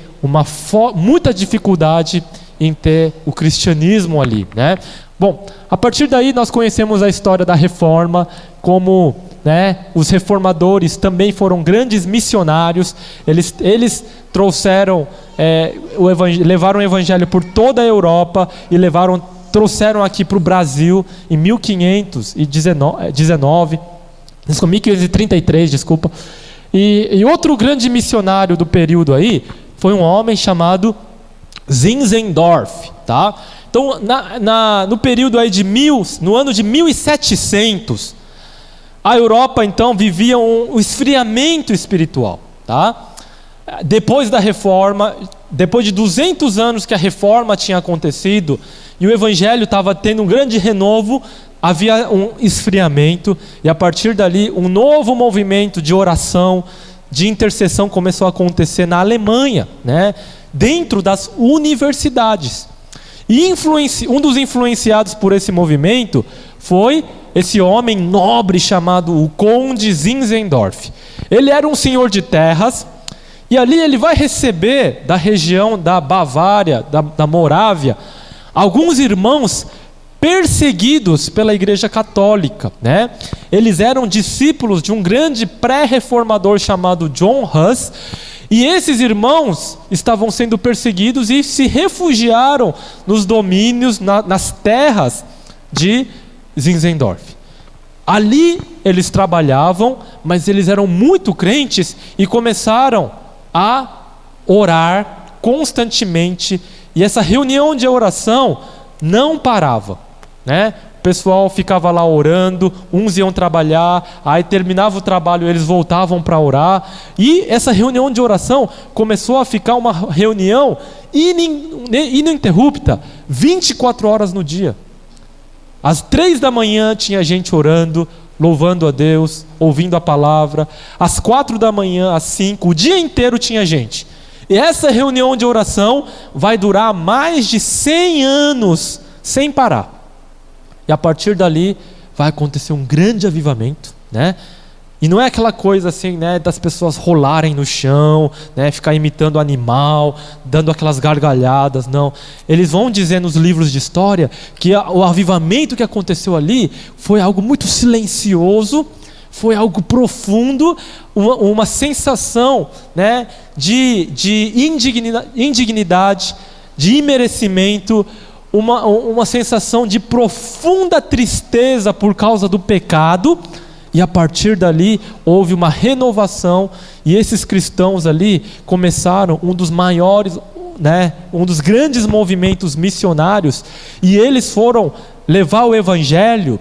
muita dificuldade em ter o cristianismo ali, né? Bom, a partir daí nós conhecemos a história da reforma, como, né, os reformadores também foram grandes missionários. Eles trouxeram, levaram o evangelho por toda a Europa e trouxeram aqui para o Brasil em 1533, desculpa. E outro grande missionário do período aí foi um homem chamado Zinzendorf, tá? Então, no período aí no ano de 1700, a Europa então vivia um esfriamento espiritual, tá? Depois da reforma, depois de 200 anos que a reforma tinha acontecido e o evangelho estava tendo um grande renovo, havia um esfriamento, e a partir dali um novo movimento de oração, de intercessão começou a acontecer na Alemanha, né? Dentro das universidades. E um dos influenciados por esse movimento foi esse homem nobre chamado o Conde Zinzendorf. Ele era um senhor de terras, e ali ele vai receber da região da Bavária, da Morávia, alguns irmãos perseguidos pela Igreja Católica, né? Eles eram discípulos de um grande pré-reformador chamado John Huss, e esses irmãos estavam sendo perseguidos e se refugiaram nos domínios, nas terras de Zinzendorf. Ali eles trabalhavam, mas eles eram muito crentes e começaram a orar constantemente, e essa reunião de oração não parava, né? O pessoal ficava lá orando, uns iam trabalhar, aí terminava o trabalho, eles voltavam para orar, e essa reunião de oração começou a ficar uma reunião ininterrupta, 24 horas no dia. Às 3 da manhã tinha gente orando, louvando a Deus, ouvindo a palavra. Às 4 da manhã, às 5, o dia inteiro tinha gente. E essa reunião de oração vai durar mais de 100 anos, sem parar. E a partir dali vai acontecer um grande avivamento, né? E não é aquela coisa assim, né, das pessoas rolarem no chão, né, ficar imitando animal, dando aquelas gargalhadas, não. Eles vão dizer nos livros de história que o avivamento que aconteceu ali foi algo muito silencioso, foi algo profundo, uma sensação, né, de indignidade, de imerecimento, uma sensação de profunda tristeza por causa do pecado. E a partir dali houve uma renovação, e esses cristãos ali começaram um dos maiores, né, um dos grandes movimentos missionários, e eles foram levar o evangelho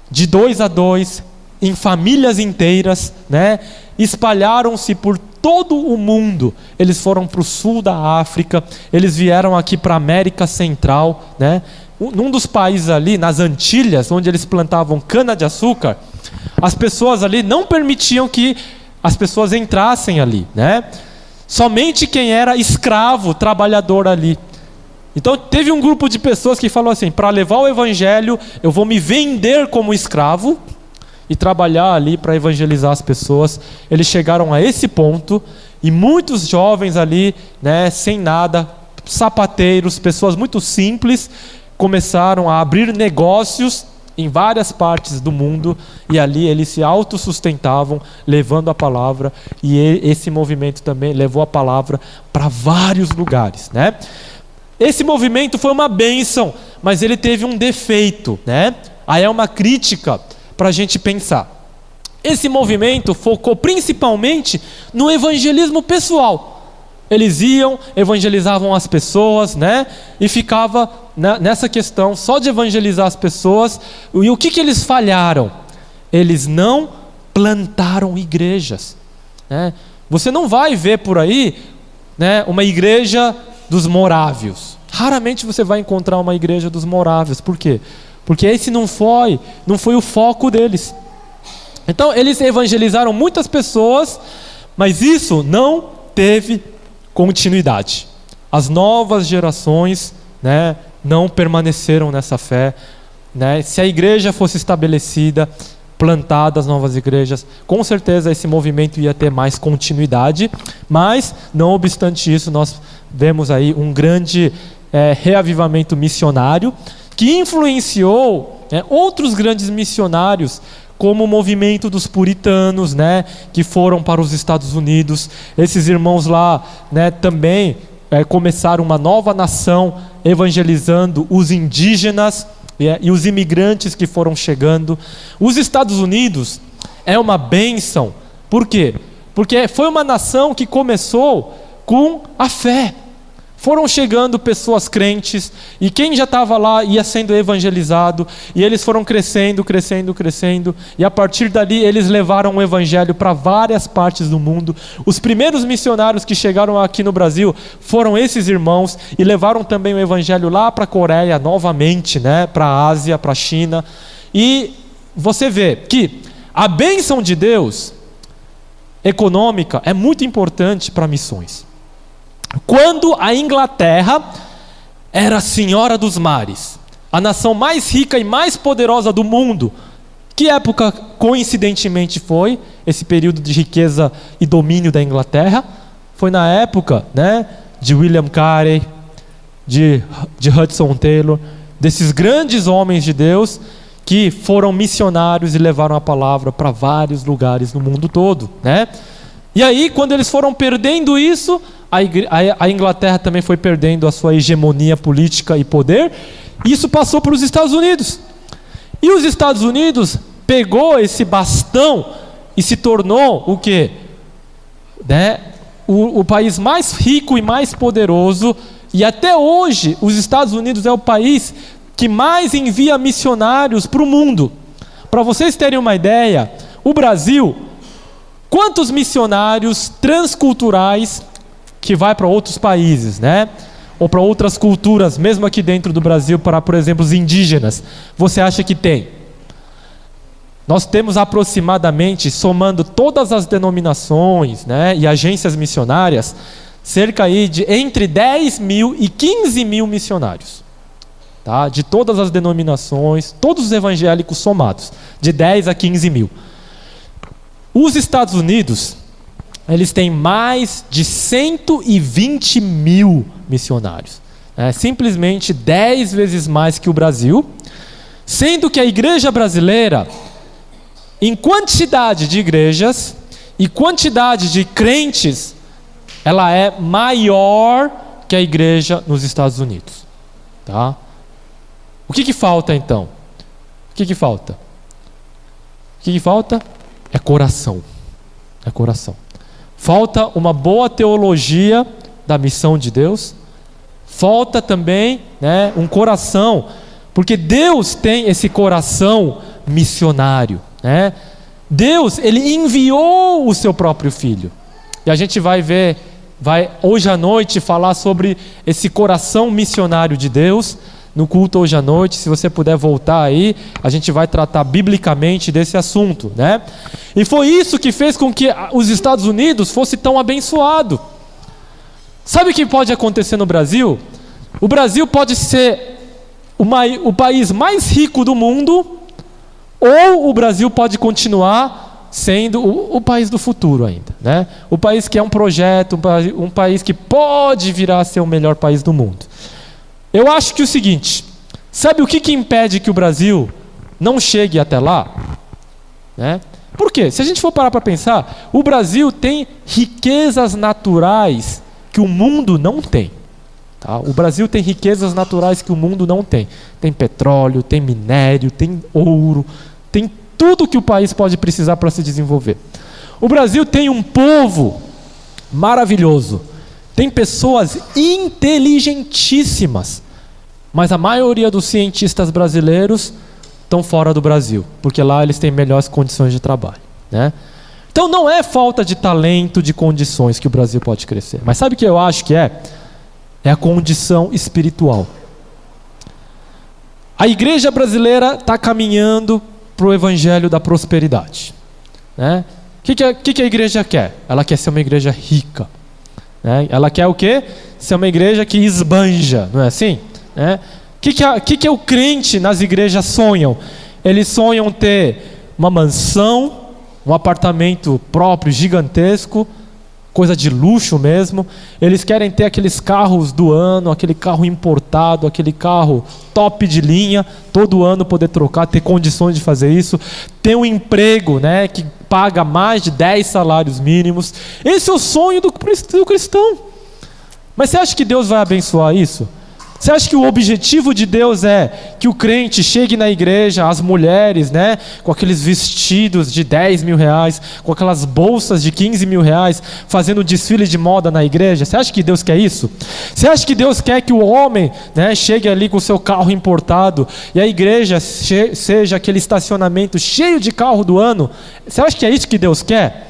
de 2 a 2, em famílias inteiras, né? Espalharam-se por todo o mundo. Eles foram para o sul da África, eles vieram aqui para a América Central, né? Num dos países ali, nas Antilhas, onde eles plantavam cana-de-açúcar, as pessoas ali não permitiam que as pessoas entrassem ali, né? Somente quem era escravo, trabalhador ali. Então teve um grupo de pessoas que falou assim: para levar o evangelho, eu vou me vender como escravo e trabalhar ali para evangelizar as pessoas. Eles chegaram a esse ponto, e muitos jovens ali, né, sem nada, sapateiros, pessoas muito simples, começaram a abrir negócios em várias partes do mundo, e ali eles se autossustentavam, levando a palavra, e esse movimento também levou a palavra para vários lugares, né? Esse movimento foi uma bênção, mas ele teve um defeito, né? Aí é uma crítica para a gente pensar. Esse movimento focou principalmente no evangelismo pessoal. Eles iam, evangelizavam as pessoas, né? E ficava nessa questão só de evangelizar as pessoas. E o que eles falharam? Eles não plantaram igrejas, né? Você não vai ver por aí, né, uma igreja dos morávios. Raramente você vai encontrar uma igreja dos morávios. Por quê? Porque esse não foi o foco deles. Então eles evangelizaram muitas pessoas, mas isso não teve continuidade. As novas gerações, né, não permaneceram nessa fé, né? Se a igreja fosse estabelecida, plantadas novas igrejas, com certeza esse movimento ia ter mais continuidade, mas não obstante isso, nós vemos aí um grande reavivamento missionário, que influenciou, né, outros grandes missionários, como o movimento dos puritanos, né, que foram para os Estados Unidos. Esses irmãos lá, né, também começaram uma nova nação, evangelizando os indígenas e os imigrantes que foram chegando. Os Estados Unidos é uma bênção. Por quê? Porque foi uma nação que começou com a fé. Foram chegando pessoas crentes, e quem já estava lá ia sendo evangelizado, e eles foram crescendo, e a partir dali eles levaram o evangelho para várias partes do mundo. Os primeiros missionários que chegaram aqui no Brasil foram esses irmãos, e levaram também o evangelho lá para a Coreia novamente, né? Para a Ásia, para a China. E você vê que a bênção de Deus econômica é muito importante para missões. Quando a Inglaterra era a senhora dos mares, a nação mais rica e mais poderosa do mundo, que época coincidentemente foi esse período de riqueza e domínio da Inglaterra? Foi na época, né, de William Carey, de Hudson Taylor, desses grandes homens de Deus que foram missionários e levaram a palavra para vários lugares no mundo todo, né? E aí, quando eles foram perdendo isso, a Inglaterra também foi perdendo a sua hegemonia política e poder, e isso passou para os Estados Unidos. E os Estados Unidos pegou esse bastão e se tornou o quê? Né? O país mais rico e mais poderoso, e até hoje os Estados Unidos é o país que mais envia missionários para o mundo. Para vocês terem uma ideia, o Brasil, quantos missionários transculturais que vai para outros países, né? Ou para outras culturas, mesmo aqui dentro do Brasil, para, por exemplo, os indígenas, você acha que tem? Nós temos aproximadamente, somando todas as denominações, né, e agências missionárias, cerca aí de entre 10 mil e 15 mil missionários. Tá? De todas as denominações, todos os evangélicos somados, de 10 a 15 mil. Os Estados Unidos, eles têm mais de 120 mil missionários. Simplesmente 10 vezes mais que o Brasil, sendo que a igreja brasileira, em quantidade de igrejas e quantidade de crentes, ela é maior que a igreja nos Estados Unidos. Tá? O que falta então? O que falta? O que falta? É coração. É coração. Falta uma boa teologia da missão de Deus. Falta também, né, um coração, porque Deus tem esse coração missionário, né? Deus, Ele enviou o seu próprio Filho. E a gente vai ver, hoje à noite falar sobre esse coração missionário de Deus, no culto hoje à noite. Se você puder voltar aí, a gente vai tratar biblicamente desse assunto, né? E foi isso que fez com que os Estados Unidos fosse tão abençoado. Sabe o que pode acontecer no Brasil? O Brasil pode ser o país mais rico do mundo, ou o Brasil pode continuar sendo o país do futuro ainda, né? O país que é um projeto, um país que pode virar a ser o melhor país do mundo. Eu acho que é o seguinte, sabe o que impede que o Brasil não chegue até lá? Né? Por quê? Se a gente for parar para pensar, o Brasil tem riquezas naturais que o mundo não tem. Tá? O Brasil tem riquezas naturais que o mundo não tem. Tem petróleo, tem minério, tem ouro, tem tudo que o país pode precisar para se desenvolver. O Brasil tem um povo maravilhoso. Tem pessoas inteligentíssimas, mas a maioria dos cientistas brasileiros estão fora do Brasil, porque lá eles têm melhores condições de trabalho, né? Então não é falta de talento, de condições que o Brasil pode crescer. Mas sabe o que eu acho que é? É a condição espiritual. A igreja brasileira está caminhando para o evangelho da prosperidade, né? O que a igreja quer? Ela quer ser uma igreja rica. Ela quer o quê? Ser uma igreja que esbanja, não é assim? O que o crente nas igrejas sonham? Eles sonham ter uma mansão, um apartamento próprio, gigantesco, coisa de luxo mesmo. Eles querem ter aqueles carros do ano, aquele carro importado, aquele carro top de linha, todo ano poder trocar, ter condições de fazer isso, ter um emprego, né, que paga mais de 10 salários mínimos. Esse é o sonho do cristão. Mas você acha que Deus vai abençoar isso? Você acha que o objetivo de Deus é que o crente chegue na igreja, as mulheres, né, com aqueles vestidos de 10 mil reais, com aquelas bolsas de 15 mil reais, fazendo desfile de moda na igreja? Você acha que Deus quer isso? Você acha que Deus quer que o homem, né, chegue ali com o seu carro importado e a igreja seja aquele estacionamento cheio de carro do ano? Você acha que é isso que Deus quer?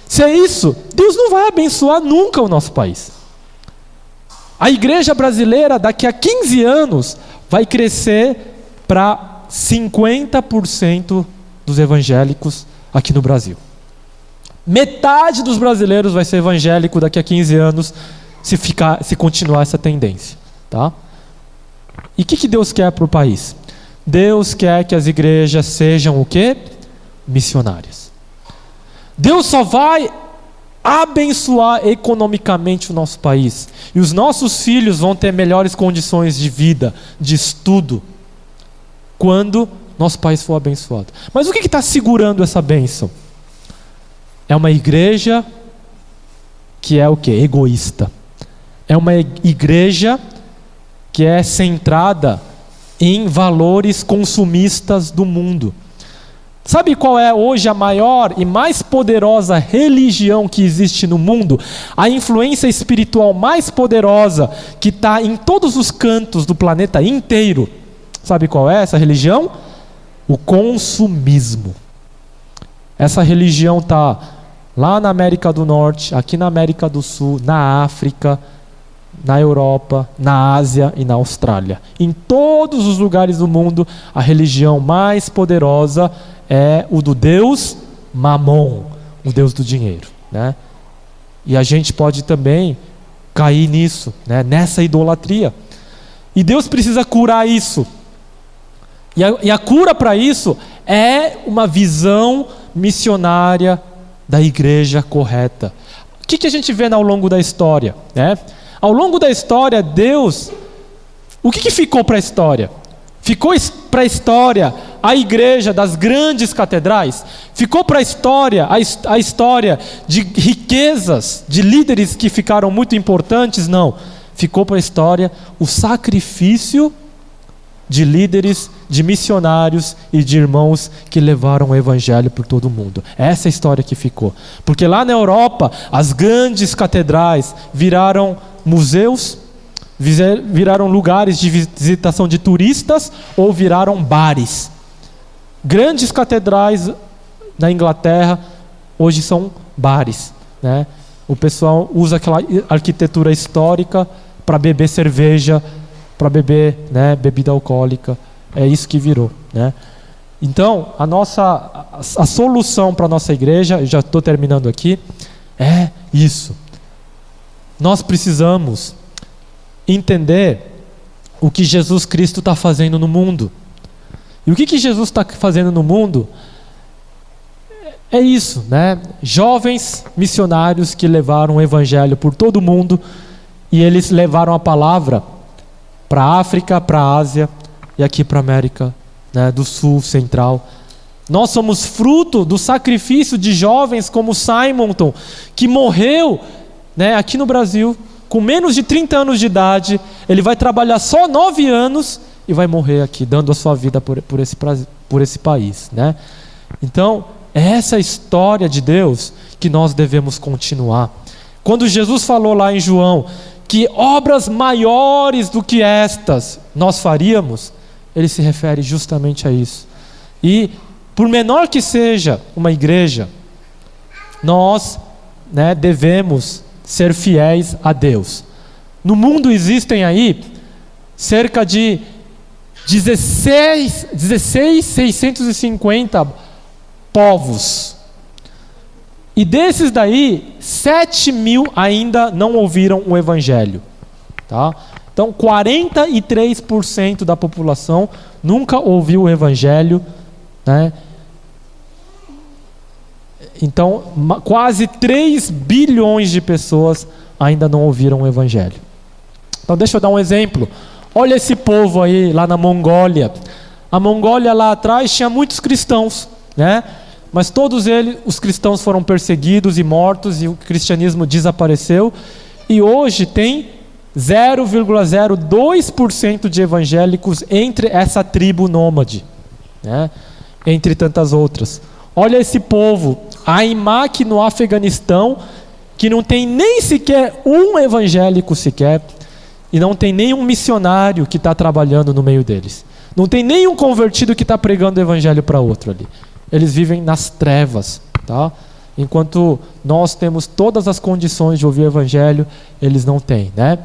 Se é isso, Deus não vai abençoar nunca o nosso país. A igreja brasileira, daqui a 15 anos, vai crescer para 50% dos evangélicos aqui no Brasil. Metade dos brasileiros vai ser evangélico daqui a 15 anos, se continuar essa tendência. Tá? E o que Deus quer para o país? Deus quer que as igrejas sejam o quê? Missionárias. Deus só vai abençoar economicamente o nosso país, e os nossos filhos vão ter melhores condições de vida, de estudo, quando nosso país for abençoado. Mas o que está segurando essa bênção? É uma igreja que é o quê? Egoísta. É uma igreja que é centrada em valores consumistas do mundo. Sabe qual é hoje a maior e mais poderosa religião que existe no mundo? A influência espiritual mais poderosa que está em todos os cantos do planeta inteiro. Sabe qual é essa religião? O consumismo. Essa religião está lá na América do Norte, aqui na América do Sul, na África, na Europa, na Ásia e na Austrália. Em todos os lugares do mundo, a religião mais poderosa é o do Deus Mamon, o Deus do dinheiro, né? E a gente pode também cair nisso, né? Nessa idolatria. E Deus precisa curar isso. E a cura para isso é uma visão missionária da igreja correta. O que a gente vê ao longo da história, né? Ao longo da história, Deus... O que ficou para a história? Ficou para a história a igreja das grandes catedrais? Ficou para a história a história de riquezas, de líderes que ficaram muito importantes? Não. Ficou para a história o sacrifício de líderes, de missionários e de irmãos que levaram o evangelho por todo o mundo. Essa é a história que ficou. Porque lá na Europa, as grandes catedrais viraram museus, viraram lugares de visitação de turistas ou viraram bares. Grandes catedrais na Inglaterra hoje são bares, né? O pessoal usa aquela arquitetura histórica para beber cerveja, para beber, né, bebida alcoólica. É isso que virou, né? Então, a solução para a nossa igreja, eu já estou terminando aqui, é isso. Nós precisamos entender o que Jesus Cristo está fazendo no mundo. E o que Jesus está fazendo no mundo é isso, né? Jovens missionários que levaram o evangelho por todo o mundo, e eles levaram a palavra para a África, para a Ásia e aqui para a América, né, do Sul, Central. Nós somos fruto do sacrifício de jovens como Simonton, que morreu, né, aqui no Brasil, com menos de 30 anos de idade. Ele vai trabalhar só 9 anos e vai morrer aqui, dando a sua vida por esse país, né? Então, é essa história de Deus que nós devemos continuar. Quando Jesus falou lá em João que obras maiores do que estas nós faríamos, ele se refere justamente a isso. E por menor que seja uma igreja, nós, né, devemos ser fiéis a Deus. No mundo existem aí cerca de 16.650 povos. E desses daí, 7.000 ainda não ouviram o evangelho. Tá? Então, 43% da população nunca ouviu o evangelho, né? Então, quase 3 bilhões de pessoas ainda não ouviram o evangelho. Então, deixa eu dar um exemplo. Olha esse povo aí, lá na Mongólia. A Mongólia lá atrás tinha muitos cristãos, né? Mas todos eles, os cristãos foram perseguidos e mortos, e o cristianismo desapareceu. E hoje tem 0,02% de evangélicos entre essa tribo nômade, né? Entre tantas outras. Olha esse povo, Aimak no Afeganistão, que não tem nem sequer um evangélico sequer, e não tem nenhum missionário que está trabalhando no meio deles. Não tem nenhum convertido que está pregando o evangelho para outro ali. Eles vivem nas trevas, tá? Enquanto nós temos todas as condições de ouvir o evangelho, eles não têm, né?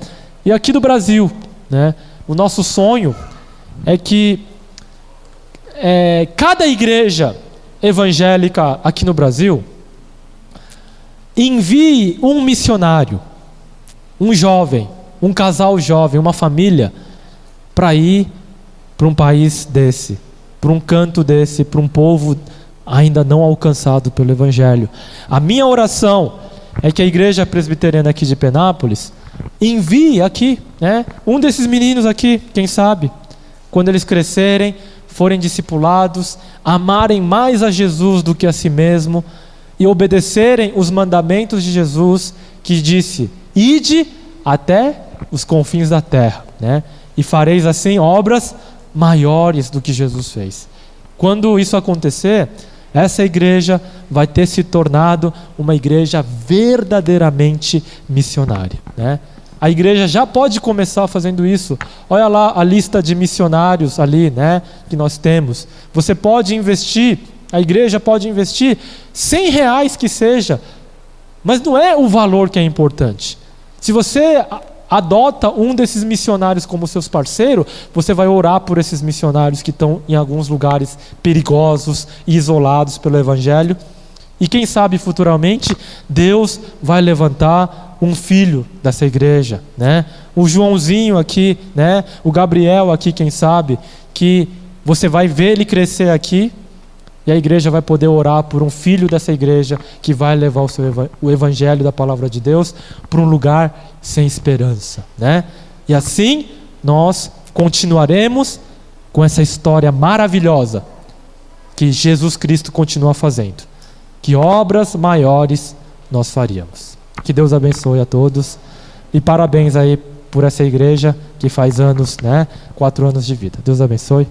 E aqui no Brasil, né, o nosso sonho é que cada igreja evangélica aqui no Brasil envie um missionário, um jovem, um casal jovem, uma família, para ir para um país desse, para um canto desse, para um povo ainda não alcançado pelo evangelho. A minha oração é que a igreja presbiteriana aqui de Penápolis envie aqui, né, um desses meninos aqui, quem sabe, quando eles crescerem, forem discipulados, amarem mais a Jesus do que a si mesmo e obedecerem os mandamentos de Jesus, que disse: ide até os confins da terra, né, e fareis assim obras maiores do que Jesus fez. Quando isso acontecer, essa igreja vai ter se tornado uma igreja verdadeiramente missionária, né? A igreja já pode começar fazendo isso. Olha lá a lista de missionários ali, né, que nós temos. Você pode investir, a igreja pode investir R$100 que seja, mas não é o valor que é importante. Se você adota um desses missionários como seus parceiros, você vai orar por esses missionários que estão em alguns lugares perigosos e isolados pelo evangelho. E quem sabe futuramente Deus vai levantar um filho dessa igreja, né? O Joãozinho aqui, né? O Gabriel aqui, quem sabe, que você vai ver ele crescer aqui, e a igreja vai poder orar por um filho dessa igreja que vai levar o evangelho da palavra de Deus para um lugar sem esperança, né? E assim nós continuaremos com essa história maravilhosa que Jesus Cristo continua fazendo. Que obras maiores nós faríamos. Que Deus abençoe a todos. E parabéns aí por essa igreja que faz anos, né? 4 anos de vida. Deus abençoe.